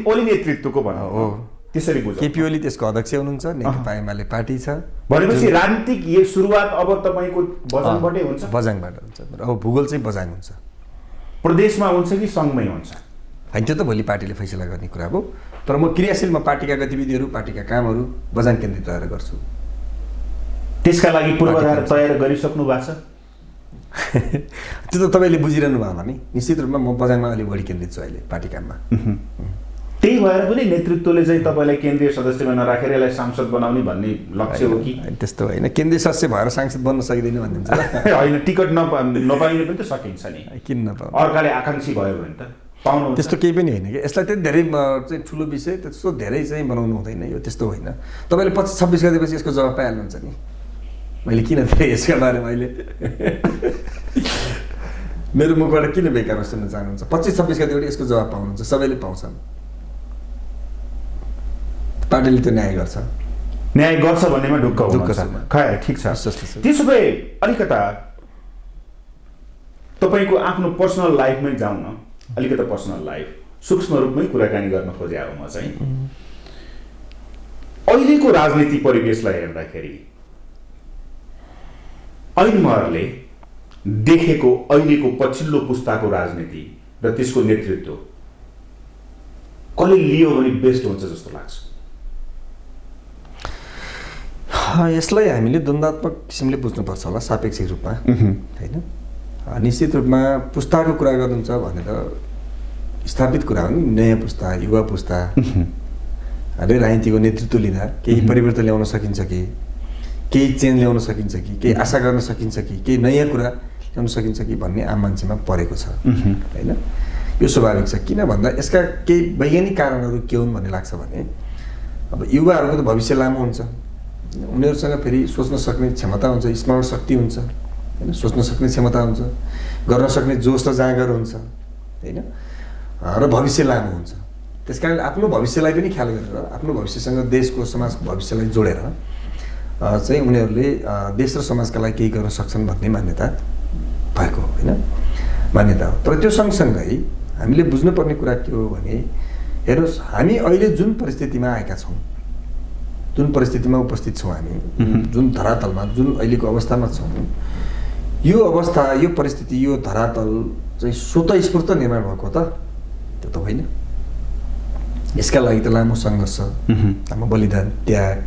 ओली नेतृत्वको भन्नु हो, त्यसरी बुझ्नु। केपी ओली त्यसको अध्यक्ष हुनुहुन्छ, नेकपा एमाले पार्टी छ। भनेपछि राजनीतिक सुरुवात अब तपाईँको बझाङबाटै हुन्छ? बझाङबाट हुन्छ। अब भूगोल चाहिँ बझाङ हुन्छ। प्रदेशमा हुन्छ कि सङ्घमै हुन्छ? होइन, त्यो त भोलि पार्टीले फैसला गर्ने कुरा हो। तर म क्रियाशीलमा पार्टीका गतिविधिहरू, पार्टीका कामहरू बझाङ केन्द्रित रहेर गर्छु। त्यसका लागि पूर्वाधार तयार गरिसक्नु भएको छ? त्यो त तपाईँले बुझिरहनु भयो होला नि। निश्चित रूपमा म बझाङमा अलिक बढी केन्द्रित छु अहिले पार्टी काममा। त्यही भएर पनि नेतृत्वले चाहिँ तपाईँलाई केन्द्रीय सदस्यमा नराखेर यसलाई सांसद बनाउने भन्ने लक्ष्य हो कि? त्यस्तो होइन, केन्द्रीय सदस्य भएर सांसद बन्न सकिँदैन भनिदिन्छ। होइन, टिकट नपाइने पनि त सकिन्छ नि। किन नपाउँ? अर्काले आकाङ्क्षी भयो भने त पाउनु। त्यस्तो केही पनि होइन कि, यसलाई त्यति धेरै चाहिँ ठुलो विषय, त्यस्तो धेरै चाहिँ बनाउनु हुँदैन। यो त्यस्तो होइन। तपाईँले 25-26 गतेपछि यसको जवाब पाइहाल्नुहुन्छ नि। मैले किन थिएँ यसका बारेमा अहिले मेरो मुखबाट किन बेकारमा सुन्न चाहनुहुन्छ? 25-26 गतेबाट यसको जवाब पाउनुहुन्छ, सबैले पाउँछन्। पार्टीले त्यो न्याय गर्छ भन्नेमा ढुक्क छ। खै, ठिक छ। त्यसो भए अलिकता तपाईँको आफ्नो पर्सनल लाइफमै जाउँ न। अलिकता पर्सनल लाइफ सूक्ष्म रूपमै कुराकानी गर्न खोजे अब म चाहिँ अहिलेको राजनीति परिवेशलाई हेर्दाखेरि ऐनमहरले देखेको अहिलेको पछिल्लो पुस्ताको राजनीति र त्यसको नेतृत्व कसले लियो भने बेस्ट हुन्छ जस्तो लाग्छ? यसलाई हामीले द्वन्द्वात्मक किसिमले बुझ्नुपर्छ होला, सापेक्षिक रूपमा होइन। निश्चित रूपमा पुस्ताको कुरा गर्नुहुन्छ भने त स्थापित कुरा हो नि, नयाँ पुस्ता, युवा पुस्ता अहिले राजनीतिको नेतृत्व लिँदा केही परिवर्तन ल्याउन सकिन्छ कि, केही चेन्ज ल्याउन सकिन्छ कि, केही आशा गर्न सकिन्छ कि, केही नयाँ कुरा ल्याउन सकिन्छ कि भन्ने आम मान्छेमा परेको छ होइन। यो स्वाभाविक छ। किन भन्दा यसका केही वैज्ञानिक कारणहरू के हुन् भन्ने लाग्छ भने अब युवाहरूको त भविष्य लामो हुन्छ, उनीहरूसँग फेरि सोच्न सक्ने क्षमता हुन्छ, स्मरण शक्ति हुन्छ होइन, सोच्न सक्ने क्षमता हुन्छ, गर्न सक्ने जोस र जाँगर हुन्छ होइन, र भविष्य लामो हुन्छ। त्यस कारण आफ्नो भविष्यलाई पनि ख्याल गरेर, आफ्नो भविष्यसँग देशको समाजको भविष्यलाई जोडेर चाहिँ उनीहरूले देश र समाजका लागि केही गर्न सक्छन् भन्ने मान्यता भएको होइन, मान्यता हो। तर त्यो सँगसँगै हामीले बुझ्नुपर्ने कुरा के हो भने हेर्नुहोस्, हामी अहिले जुन परिस्थितिमा आएका छौँ, जुन परिस्थितिमा उपस्थित छौँ हामी, जुन धरातलमा, जुन अहिलेको अवस्थामा छौँ, यो अवस्था, यो परिस्थिति, यो धरातल चाहिँ स्वतःस्फूर्त निर्माण भएको त त्यो त होइन। यसका लागि त लामो सङ्घर्ष, लामो बलिदान, त्याग,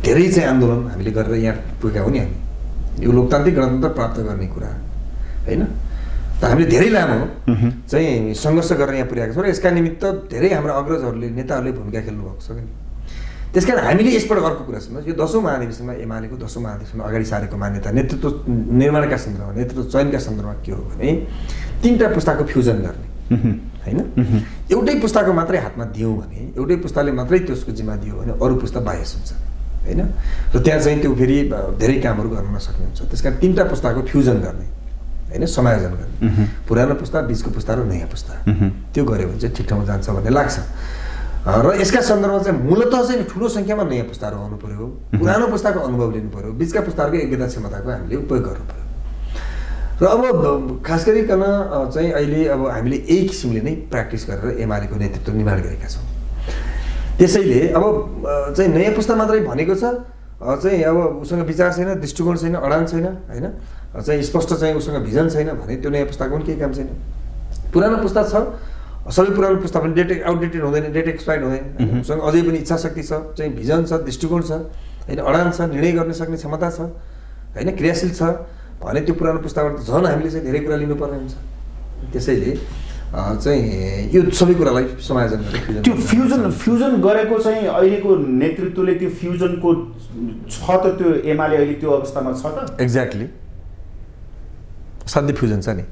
धेरै चाहिँ आन्दोलन हामीले गरेर यहाँ पुगेका हो नि हामी। यो लोकतान्त्रिक गणतन्त्र प्राप्त गर्ने कुरा होइन, त हामीले धेरै लामो चाहिँ सङ्घर्ष गरेर यहाँ पुर्याएको छौँ र यसका निमित्त धेरै हाम्रा अग्रजहरूले, नेताहरूले भूमिका खेल्नु भएको छ कि। त्यस कारण हामीले यसबाट अर्को कुरा सुन्नुहोस्, यो 10औं महाधिवेशनमा एमालेको 10औं महाधिवेशनमा अगाडि सारेको मान्यता नेतृत्व निर्माणका सन्दर्भमा, नेतृत्व चयनका सन्दर्भमा के हो भने 3टा पुस्ताको फ्युजन गर्ने होइन। एउटै पुस्ताको मात्रै हातमा दियौँ भने, एउटै पुस्ताले मात्रै त्यसको जिम्मा दियो भने अरू पुस्ता बायस हुन्छ होइन, र त्यहाँ चाहिँ त्यो फेरि धेरै कामहरू गर्न नसक्ने हुन्छ। त्यस कारण 3टा पुस्ताको फ्युजन गर्ने होइन, समायोजन गर्ने, पुरानो पुस्ता, बिचको पुस्ता र नयाँ पुस्ता, त्यो गऱ्यो भने चाहिँ ठिक ठाउँमा जान्छ भन्ने लाग्छ। र यसका सन्दर्भमा चाहिँ मूलतः चाहिँ ठुलो सङ्ख्यामा नयाँ पुस्ताहरू आउनु पऱ्यो, पुरानो पुस्ताको अनुभव लिनु पऱ्यो, बिचका पुस्ताहरूको एकविधा क्षमताको हामीले उपयोग गर्नु पऱ्यो। र अब खास गरिकन चाहिँ अहिले अब हामीले यही किसिमले नै प्र्याक्टिस गरेर एमालेको नेतृत्व निर्माण गरेका छौँ। त्यसैले अब चाहिँ नयाँ पुस्ता मात्रै भनेको छ चाहिँ अब उसँग विचार छैन, दृष्टिकोण छैन, अडान छैन होइन, चाहिँ स्पष्ट चाहिँ उसँग भिजन छैन भने त्यो नयाँ पुस्ताको पनि केही काम छैन। पुरानो पुस्ता छ, सबै पुरानो पुस्ता पनि आउटडेटेड हुँदैन, डेट एक्सपायर्ड हुँदैन, उसँग अझै पनि इच्छा शक्ति छ, चाहिँ भिजन छ, दृष्टिकोण छ होइन, अडान छ, निर्णय गर्न सक्ने क्षमता छ होइन, क्रियाशील छ भने त्यो पुरानो पुस्ताबाट झन् हामीले चाहिँ धेरै कुरा लिनुपर्ने हुन्छ। त्यसैले चाहिँ यो सबै कुरालाई समायोजन गरेर त्यो फ्युजन गरेको चाहिँ अहिलेको नेतृत्वले त्यो फ्युजनको छ त, त्यो एमाले अहिले त्यो अवस्थामा छ त? एक्ज्याक्टली साध्य फ्युजन छ नि।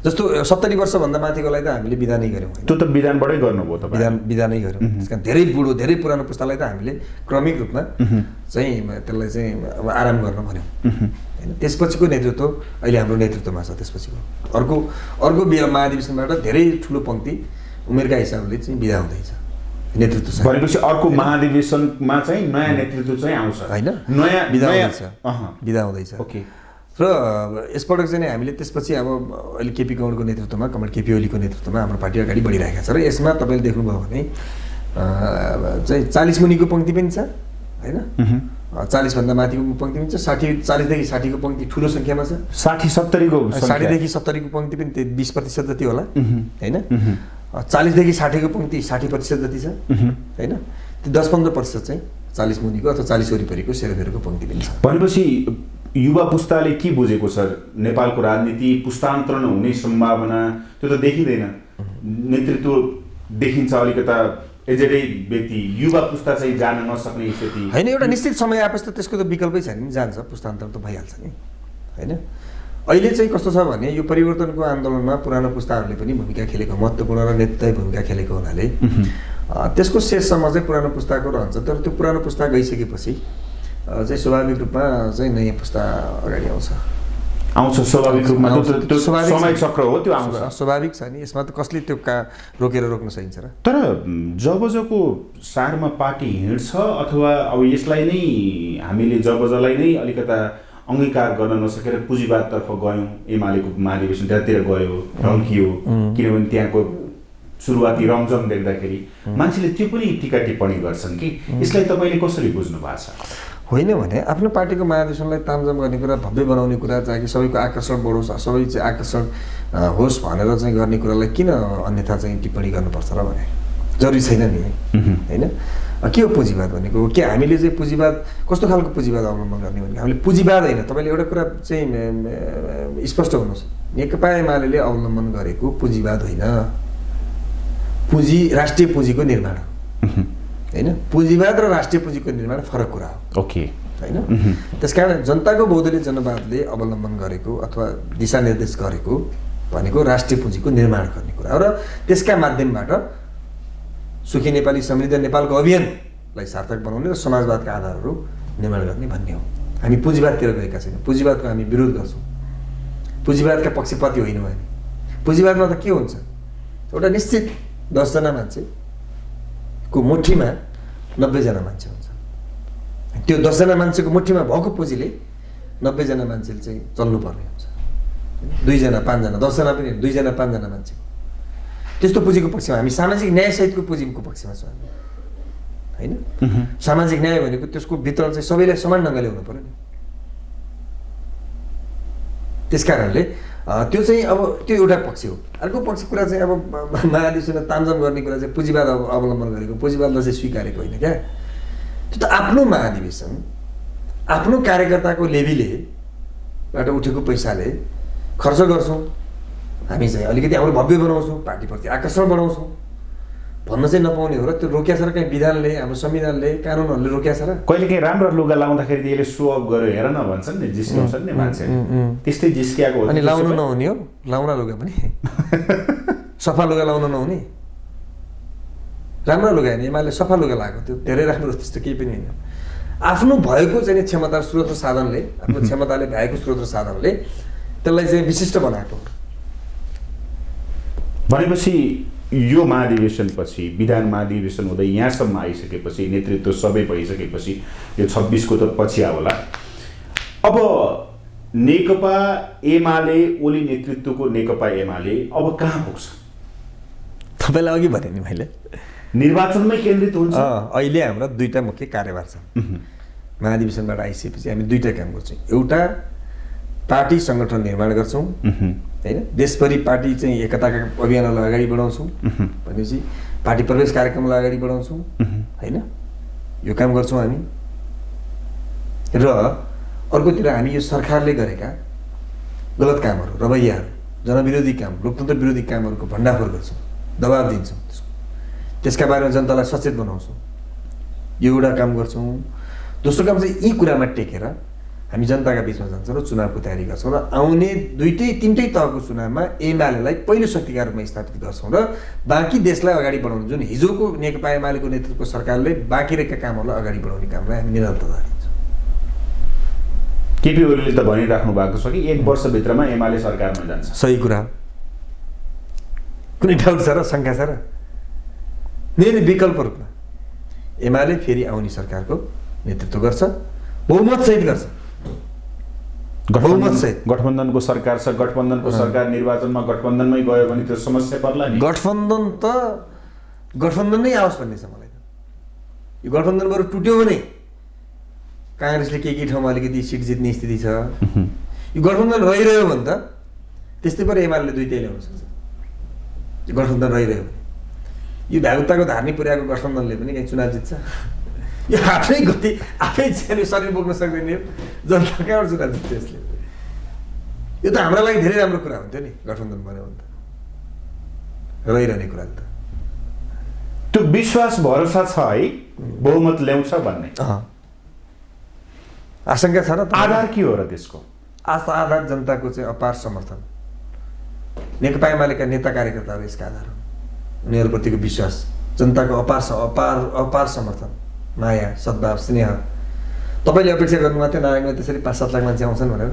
जस्तो 70 वर्षभन्दा माथिकोलाई त हामीले विधानै गऱ्यौँ, त्यो त विधानबाटै गर्नुभयो तपाईँ, विधानै गऱ्यौँ। त्यस कारण धेरै बुढो, धेरै पुरानो पुस्तालाई त हामीले क्रमिक रूपमा चाहिँ त्यसलाई चाहिँ अब आराम गर्न भन्यौँ होइन। त्यसपछिको नेतृत्व अहिले हाम्रो नेतृत्वमा छ। त्यसपछिको अर्को महाधिवेशनबाट धेरै ठुलो पङ्क्ति उमेरका हिसाबले चाहिँ बिदा हुँदैछ नेतृत्व छ। भनेपछि अर्को महाधिवेशनमा चाहिँ नयाँ नेतृत्व चाहिँ आउँछ होइन, नयाँ बिदा हुँदैछ। ओके। र यसपटक चाहिँ हामीले त्यसपछि अब अहिले केपी गौँडको नेतृत्वमा, कमरेड केपी ओलीको नेतृत्वमा हाम्रो पार्टी अगाडि बढिरहेको छ। र यसमा तपाईँले देख्नुभयो भने चाहिँ 40 मुनिको पङ्क्ति पनि छ होइन, 40भन्दा माथिको पङ्क्ति पनि छ, 40देखि 60को पङ्क्ति ठुलो सङ्ख्यामा छ, 60-70को 60देखि 70को पङ्क्ति पनि 20% जति होला होइन, 40देखि 60को पङ्क्ति 60% जति छ होइन, त्यो 10-15% चाहिँ 40 मुनिको अथवा 40 वरिपरिको सेरोफेरोको पङ्क्ति पनि छ। भनेपछि युवा पुस्ताले के बुझेको छ नेपालको राजनीति पुस्तान्तरण हुने सम्भावना त्यो त देखिँदैन, नेतृत्व देखिन्छ अलिकता एजेडै व्यक्ति, युवा पुस्ता चाहिँ जान नसक्ने स्थिति होइन। एउटा निश्चित समय आएपछि त त्यसको त विकल्पै छैन नि, जान्छ, पुस्तान्तरण त भइहाल्छ नि होइन। अहिले चाहिँ कस्तो छ भने यो परिवर्तनको आन्दोलनमा पुरानो पुस्ताहरूले पनि भूमिका खेलेको, महत्त्वपूर्ण र नेतृत्वै भूमिका खेलेको हुनाले त्यसको शेषसम्म चाहिँ पुरानो पुस्ताको रहन्छ। तर त्यो पुरानो पुस्ता गइसकेपछि चाहिँ स्वाभाविक रूपमा चाहिँ नयाँ पुस्ता अगाडि आउँछ स्वाभाविक रूपमा, त्यो समय चक्र हो, त्यो आउँछ, स्वाभाविक छ नि। यसमा त कसले त्यो रोकेर रोक्न सकिन्छ र? तर जबजको सारमा पार्टी हिँड्छ अथवा अब यसलाई नै हामीले जबजलाई नै अलिकता अङ्गीकार गर्न नसकेर पुँजीवादतर्फ गयौँ, एमालेको महाधिवेशन त्यहाँतिर गयो, ढल्कियो, किनभने त्यहाँको सुरुवाती रमझम देख्दाखेरि मान्छेले त्यो पनि टीका टिप्पणी गर्छन् कि यसलाई तपाईँले कसरी बुझ्नु भएको छ? होइन भने आफ्नो पार्टीको महाधिवेशनलाई तामझाम गर्ने कुरा, भव्य बनाउने कुरा, चाहिँ कि सबैको आकर्षण बढोस्, सबै चाहिँ आकर्षण होस् भनेर चाहिँ गर्ने कुरालाई किन अन्यथा चाहिँ टिप्पणी गर्नुपर्छ र भने जरुरी छैन नि होइन। के हो पुँजीवाद भनेको? के हामीले चाहिँ पुँजीवाद कस्तो खालको पुँजीवाद अवलम्बन गर्ने भने हामीले पुँजीवाद होइन, तपाईँले एउटा कुरा चाहिँ स्पष्ट हुनुहोस्, नेकपा एमाले अवलम्बन गरेको पुँजीवाद होइन, पुँजी राष्ट्रिय पुँजीको निर्माण होइन। पुँजीवाद र राष्ट्रिय पुँजीको निर्माण फरक कुरा हो। ओके होइन, त्यसकारण जनताको बहुदलीय जनवादले अवलम्बन गरेको अथवा दिशानिर्देश गरेको भनेको राष्ट्रिय पुँजीको निर्माण गर्ने कुरा हो र त्यसका माध्यमबाट सुखी नेपाली समृद्ध नेपालको अभियानलाई सार्थक बनाउने र समाजवादका आधारहरू निर्माण गर्ने भन्ने हो। हामी पुँजीवादतिर गएका छैनौँ, पुँजीवादको हामी विरोध गर्छौँ, पुँजीवादका पक्षपाती होइनौँ हामी। पुँजीवादमा त के हुन्छ, एउटा निश्चित 10 जना मान्छेको मुठीमा 90 जना मान्छे हुन्छ, त्यो 10 जना मान्छेको मुठीमा भएको पुँजीले 90 जना मान्छेले चाहिँ चल्नुपर्ने हुन्छ, 2 जना 5 जना 10 जना पनि 2 जना 5 जना मान्छे, त्यस्तो पुँजीको पक्षमा हामी सामाजिक न्याय सहितको पुँजीको पक्षमा छौँ हामी होइन। सामाजिक न्याय भनेको त्यसको वितरण चाहिँ सबैलाई समान ढङ्गले हुनु पर्यो नि। त्यस कारणले त्यो चाहिँ अब त्यो एउटा पक्ष हो। अर्को पक्ष कुरा चाहिँ अब महाधिवेशनमा तामझाम गर्ने कुरा चाहिँ पुँजीवाद अवलम्बन गरेको, पुँजीवादलाई चाहिँ स्वीकारेको होइन क्या। त्यो त आफ्नो महाधिवेशन आफ्नो कार्यकर्ताको लेभीलेबाट उठेको पैसाले खर्च गर्छौँ हामी, चाहिँ अलिकति हाम्रो भव्य बनाउँछौँ, पार्टीप्रति आकर्षण बढाउँछौँ भन्न चाहिँ नपाउने हो र त्यो रोकिया छ र कहीँ विधानले हाम्रो संविधानले कानुनहरूले रोकिया छ र। कहिले काहीँ राम्रो लुगा लाउँदाखेरि यसले सो अफ गर्यो हेर न भन्छन् नि, जिस्काउँछन् नि मान्छे, त्यस्तै जिस्किएको हो। अनि लाउनु नहुने हो, लाउन लुगा पनि सफा लुगा लाउन नहुने, राम्रो लुगा होइन, एमाले सफा लुगा लगाएको त्यो धेरै राम्रो, त्यस्तो केही पनि होइन। आफ्नो भएको चाहिँ क्षमता स्रोत र साधनले, आफ्नो क्षमताले भएको स्रोत र साधनले त्यसलाई चाहिँ विशिष्ट बनाएको। भनेपछि यो महाधिवेशनपछि, विधान महाधिवेशन हुँदै यहाँसम्म आइसकेपछि, नेतृत्व सबै भइसकेपछि, यो 26 को त पछि आउला, अब नेकपा एमाले, ओली नेतृत्वको नेकपा एमाले अब कहाँ पुग्छ? तपाईँलाई अघि भने नि मैले, निर्वाचनमै केन्द्रित हुन्छ। अहिले हाम्रा 2टा मुख्य कार्यभार छन्। महाधिवेशनबाट आइसकेपछि हामी 2टा काम गर्छौँ। एउटा पार्टी सङ्गठन निर्माण गर्छौँ होइन, देशभरि पार्टी चाहिँ एकताका अभियानलाई अगाडि बढाउँछौँ भनेपछि पार्टी प्रवेश कार्यक्रमलाई अगाडि बढाउँछौँ होइन, यो काम गर्छौँ हामी। र अर्कोतिर हामी यो सरकारले गरेका गलत कामहरू, रवैयाहरू, जनविरोधी काम, लोकतन्त्र विरोधी कामहरूको भण्डाफोर गर्छौँ, दबाब दिन्छौँ, त्यसका बारेमा जनतालाई सचेत बनाउँछौँ, यो एउटा काम गर्छौँ। दोस्रो काम चाहिँ यी कुरामा टेकेर हामी जनताका बिचमा जान्छौँ र चुनावको तयारी गर्छौँ र आउने 2-3 तहको चुनावमा एमालेलाई पहिलो शक्तिका रूपमा स्थापित गर्छौँ र बाँकी देशलाई अगाडि बढाउनु, जुन हिजोको नेकपा एमालेको नेतृत्वको सरकारले बाँकी रहेका कामहरूलाई अगाडि बढाउने कामलाई हामी निरन्तरता दिन्छौँ। केपी ओलीले त भनिराख्नु भएको छ कि 1 वर्षभित्रमा एमाले सरकारमा जान्छ। सही कुरा, कुनै डाउट छ र शङ्का छ र? मेरो विकल्प रूपमा एमाले फेरि आउने सरकारको नेतृत्व गर्छ, बहुमत सहित गर्छ। गठबन्धनको सरकार छ, गठबन्धनको सरकार निर्वाचनमा गठबन्धनमै गयो भने त्यो समस्या पर्ला नि। गठबन्धन नै आओस् भन्ने छ मलाई त। यो गठबन्धन बरु टुट्यो भने काङ्ग्रेसले के ठाउँमा अलिकति सिट जित्ने स्थिति छ, यो गठबन्धन रहिरह्यो भने त त्यस्तै पर एमाले 2 ल्याउन सक्छ। यो गठबन्धन रहिरह्यो भने यो भ्यागुताको धार्नी पुर्याएको गठबन्धनले पनि कहीँ चुनाव जित्छ, यो आफै गति आफै शरीर बोक्न सक्दैन, यो जनता कहाँबाट चुनाव जित्छ यसले? यो त हाम्रो लागि धेरै राम्रो कुरा हुन्थ्यो नि गठबन्धन बन्यो भने त, रहिरहने कुरा त। त्यो विश्वास भरोसा छ है बहुमत ल्याउँछ भन्ने आशंका छ र। आधार के हो र त्यसको? आधार जनताको चाहिँ अपार समर्थन, नेकपा एमालेका नेता कार्यकर्ताहरू यसका आधार हुन्। उनीहरूप्रतिको विश्वास, जनताको अपार समर्थन, माया, सद्भाव, स्नेह। तपाईँले अपेक्षा गर्नुभएको थियो नारायणमा त्यसरी 5-7 लाख मान्छे आउँछन् भनेर।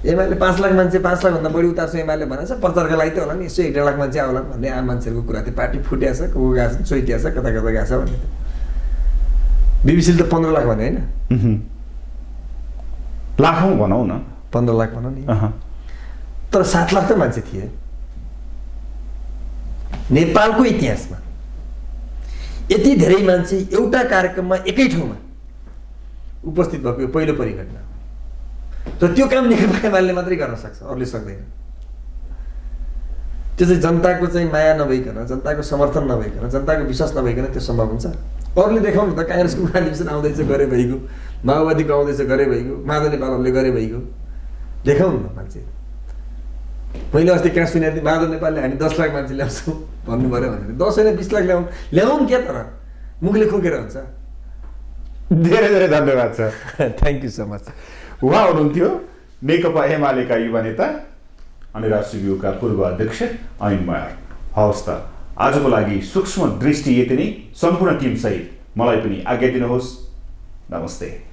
एमाले 5 लाख मान्छे, 5 लाखभन्दा बढी उतार्छ एमाले भनेको छ, प्रचारका लागि त होला नि, यसो 1.5 लाख मान्छे आउला भन्ने आम मान्छेहरूको कुरा थियो। पार्टी फुटिया छ, को गएको छ, चोइटिया छ, कता कता गएको छ भन्ने थियो। बिबिसीले त 15 लाख भने होइन, लाखौँ भनौँ न, 15 लाख भनौँ नि, तर 7 लाख त मान्छे थिए। नेपालको इतिहासमा यति धेरै मान्छे एउटा कार्यक्रममा एकै ठाउँमा उपस्थित भएको यो पहिलो परिघटना हो। र त्यो काम नेकपा एमाले मात्रै गर्न सक्छ, अरूले सक्दैन। त्यो चाहिँ जनताको चाहिँ माया नभइकन, जनताको समर्थन नभइकन, जनताको विश्वास नभइकन त्यो सम्भव हुन्छ। अरूले देखाउनु त काङ्ग्रेसको महाधिवेशन आउँदैछ गरे भइगयो, माओवादीको आउँदैछ गरे भइगयो, माधव नेपालहरूले गरे भइगयो, देखाउनु न मान्छे। मैले अस्ति कहाँ सुनेको थिएँ, माधव नेपालले हामी 10 लाख मान्छे ल्याउँछौँ भन्नु पऱ्यो भनेर। 10 होइन 20 लाख ल्याउनु क्या, तर मुखले खोकेर हुन्छ। धेरै धेरै धन्यवाद छ। Thank you so much. उहाँ हुनुहुन्थ्यो नेकपा एमालेका युवा नेता अनि राष्ट्रिय व्यूका पूर्व अध्यक्ष ऐन मायर। हवस् त, आजको लागि सूक्ष्म दृष्टि यति नै। सम्पूर्ण टिमसहित मलाई पनि आज्ञा दिनुहोस्। नमस्ते।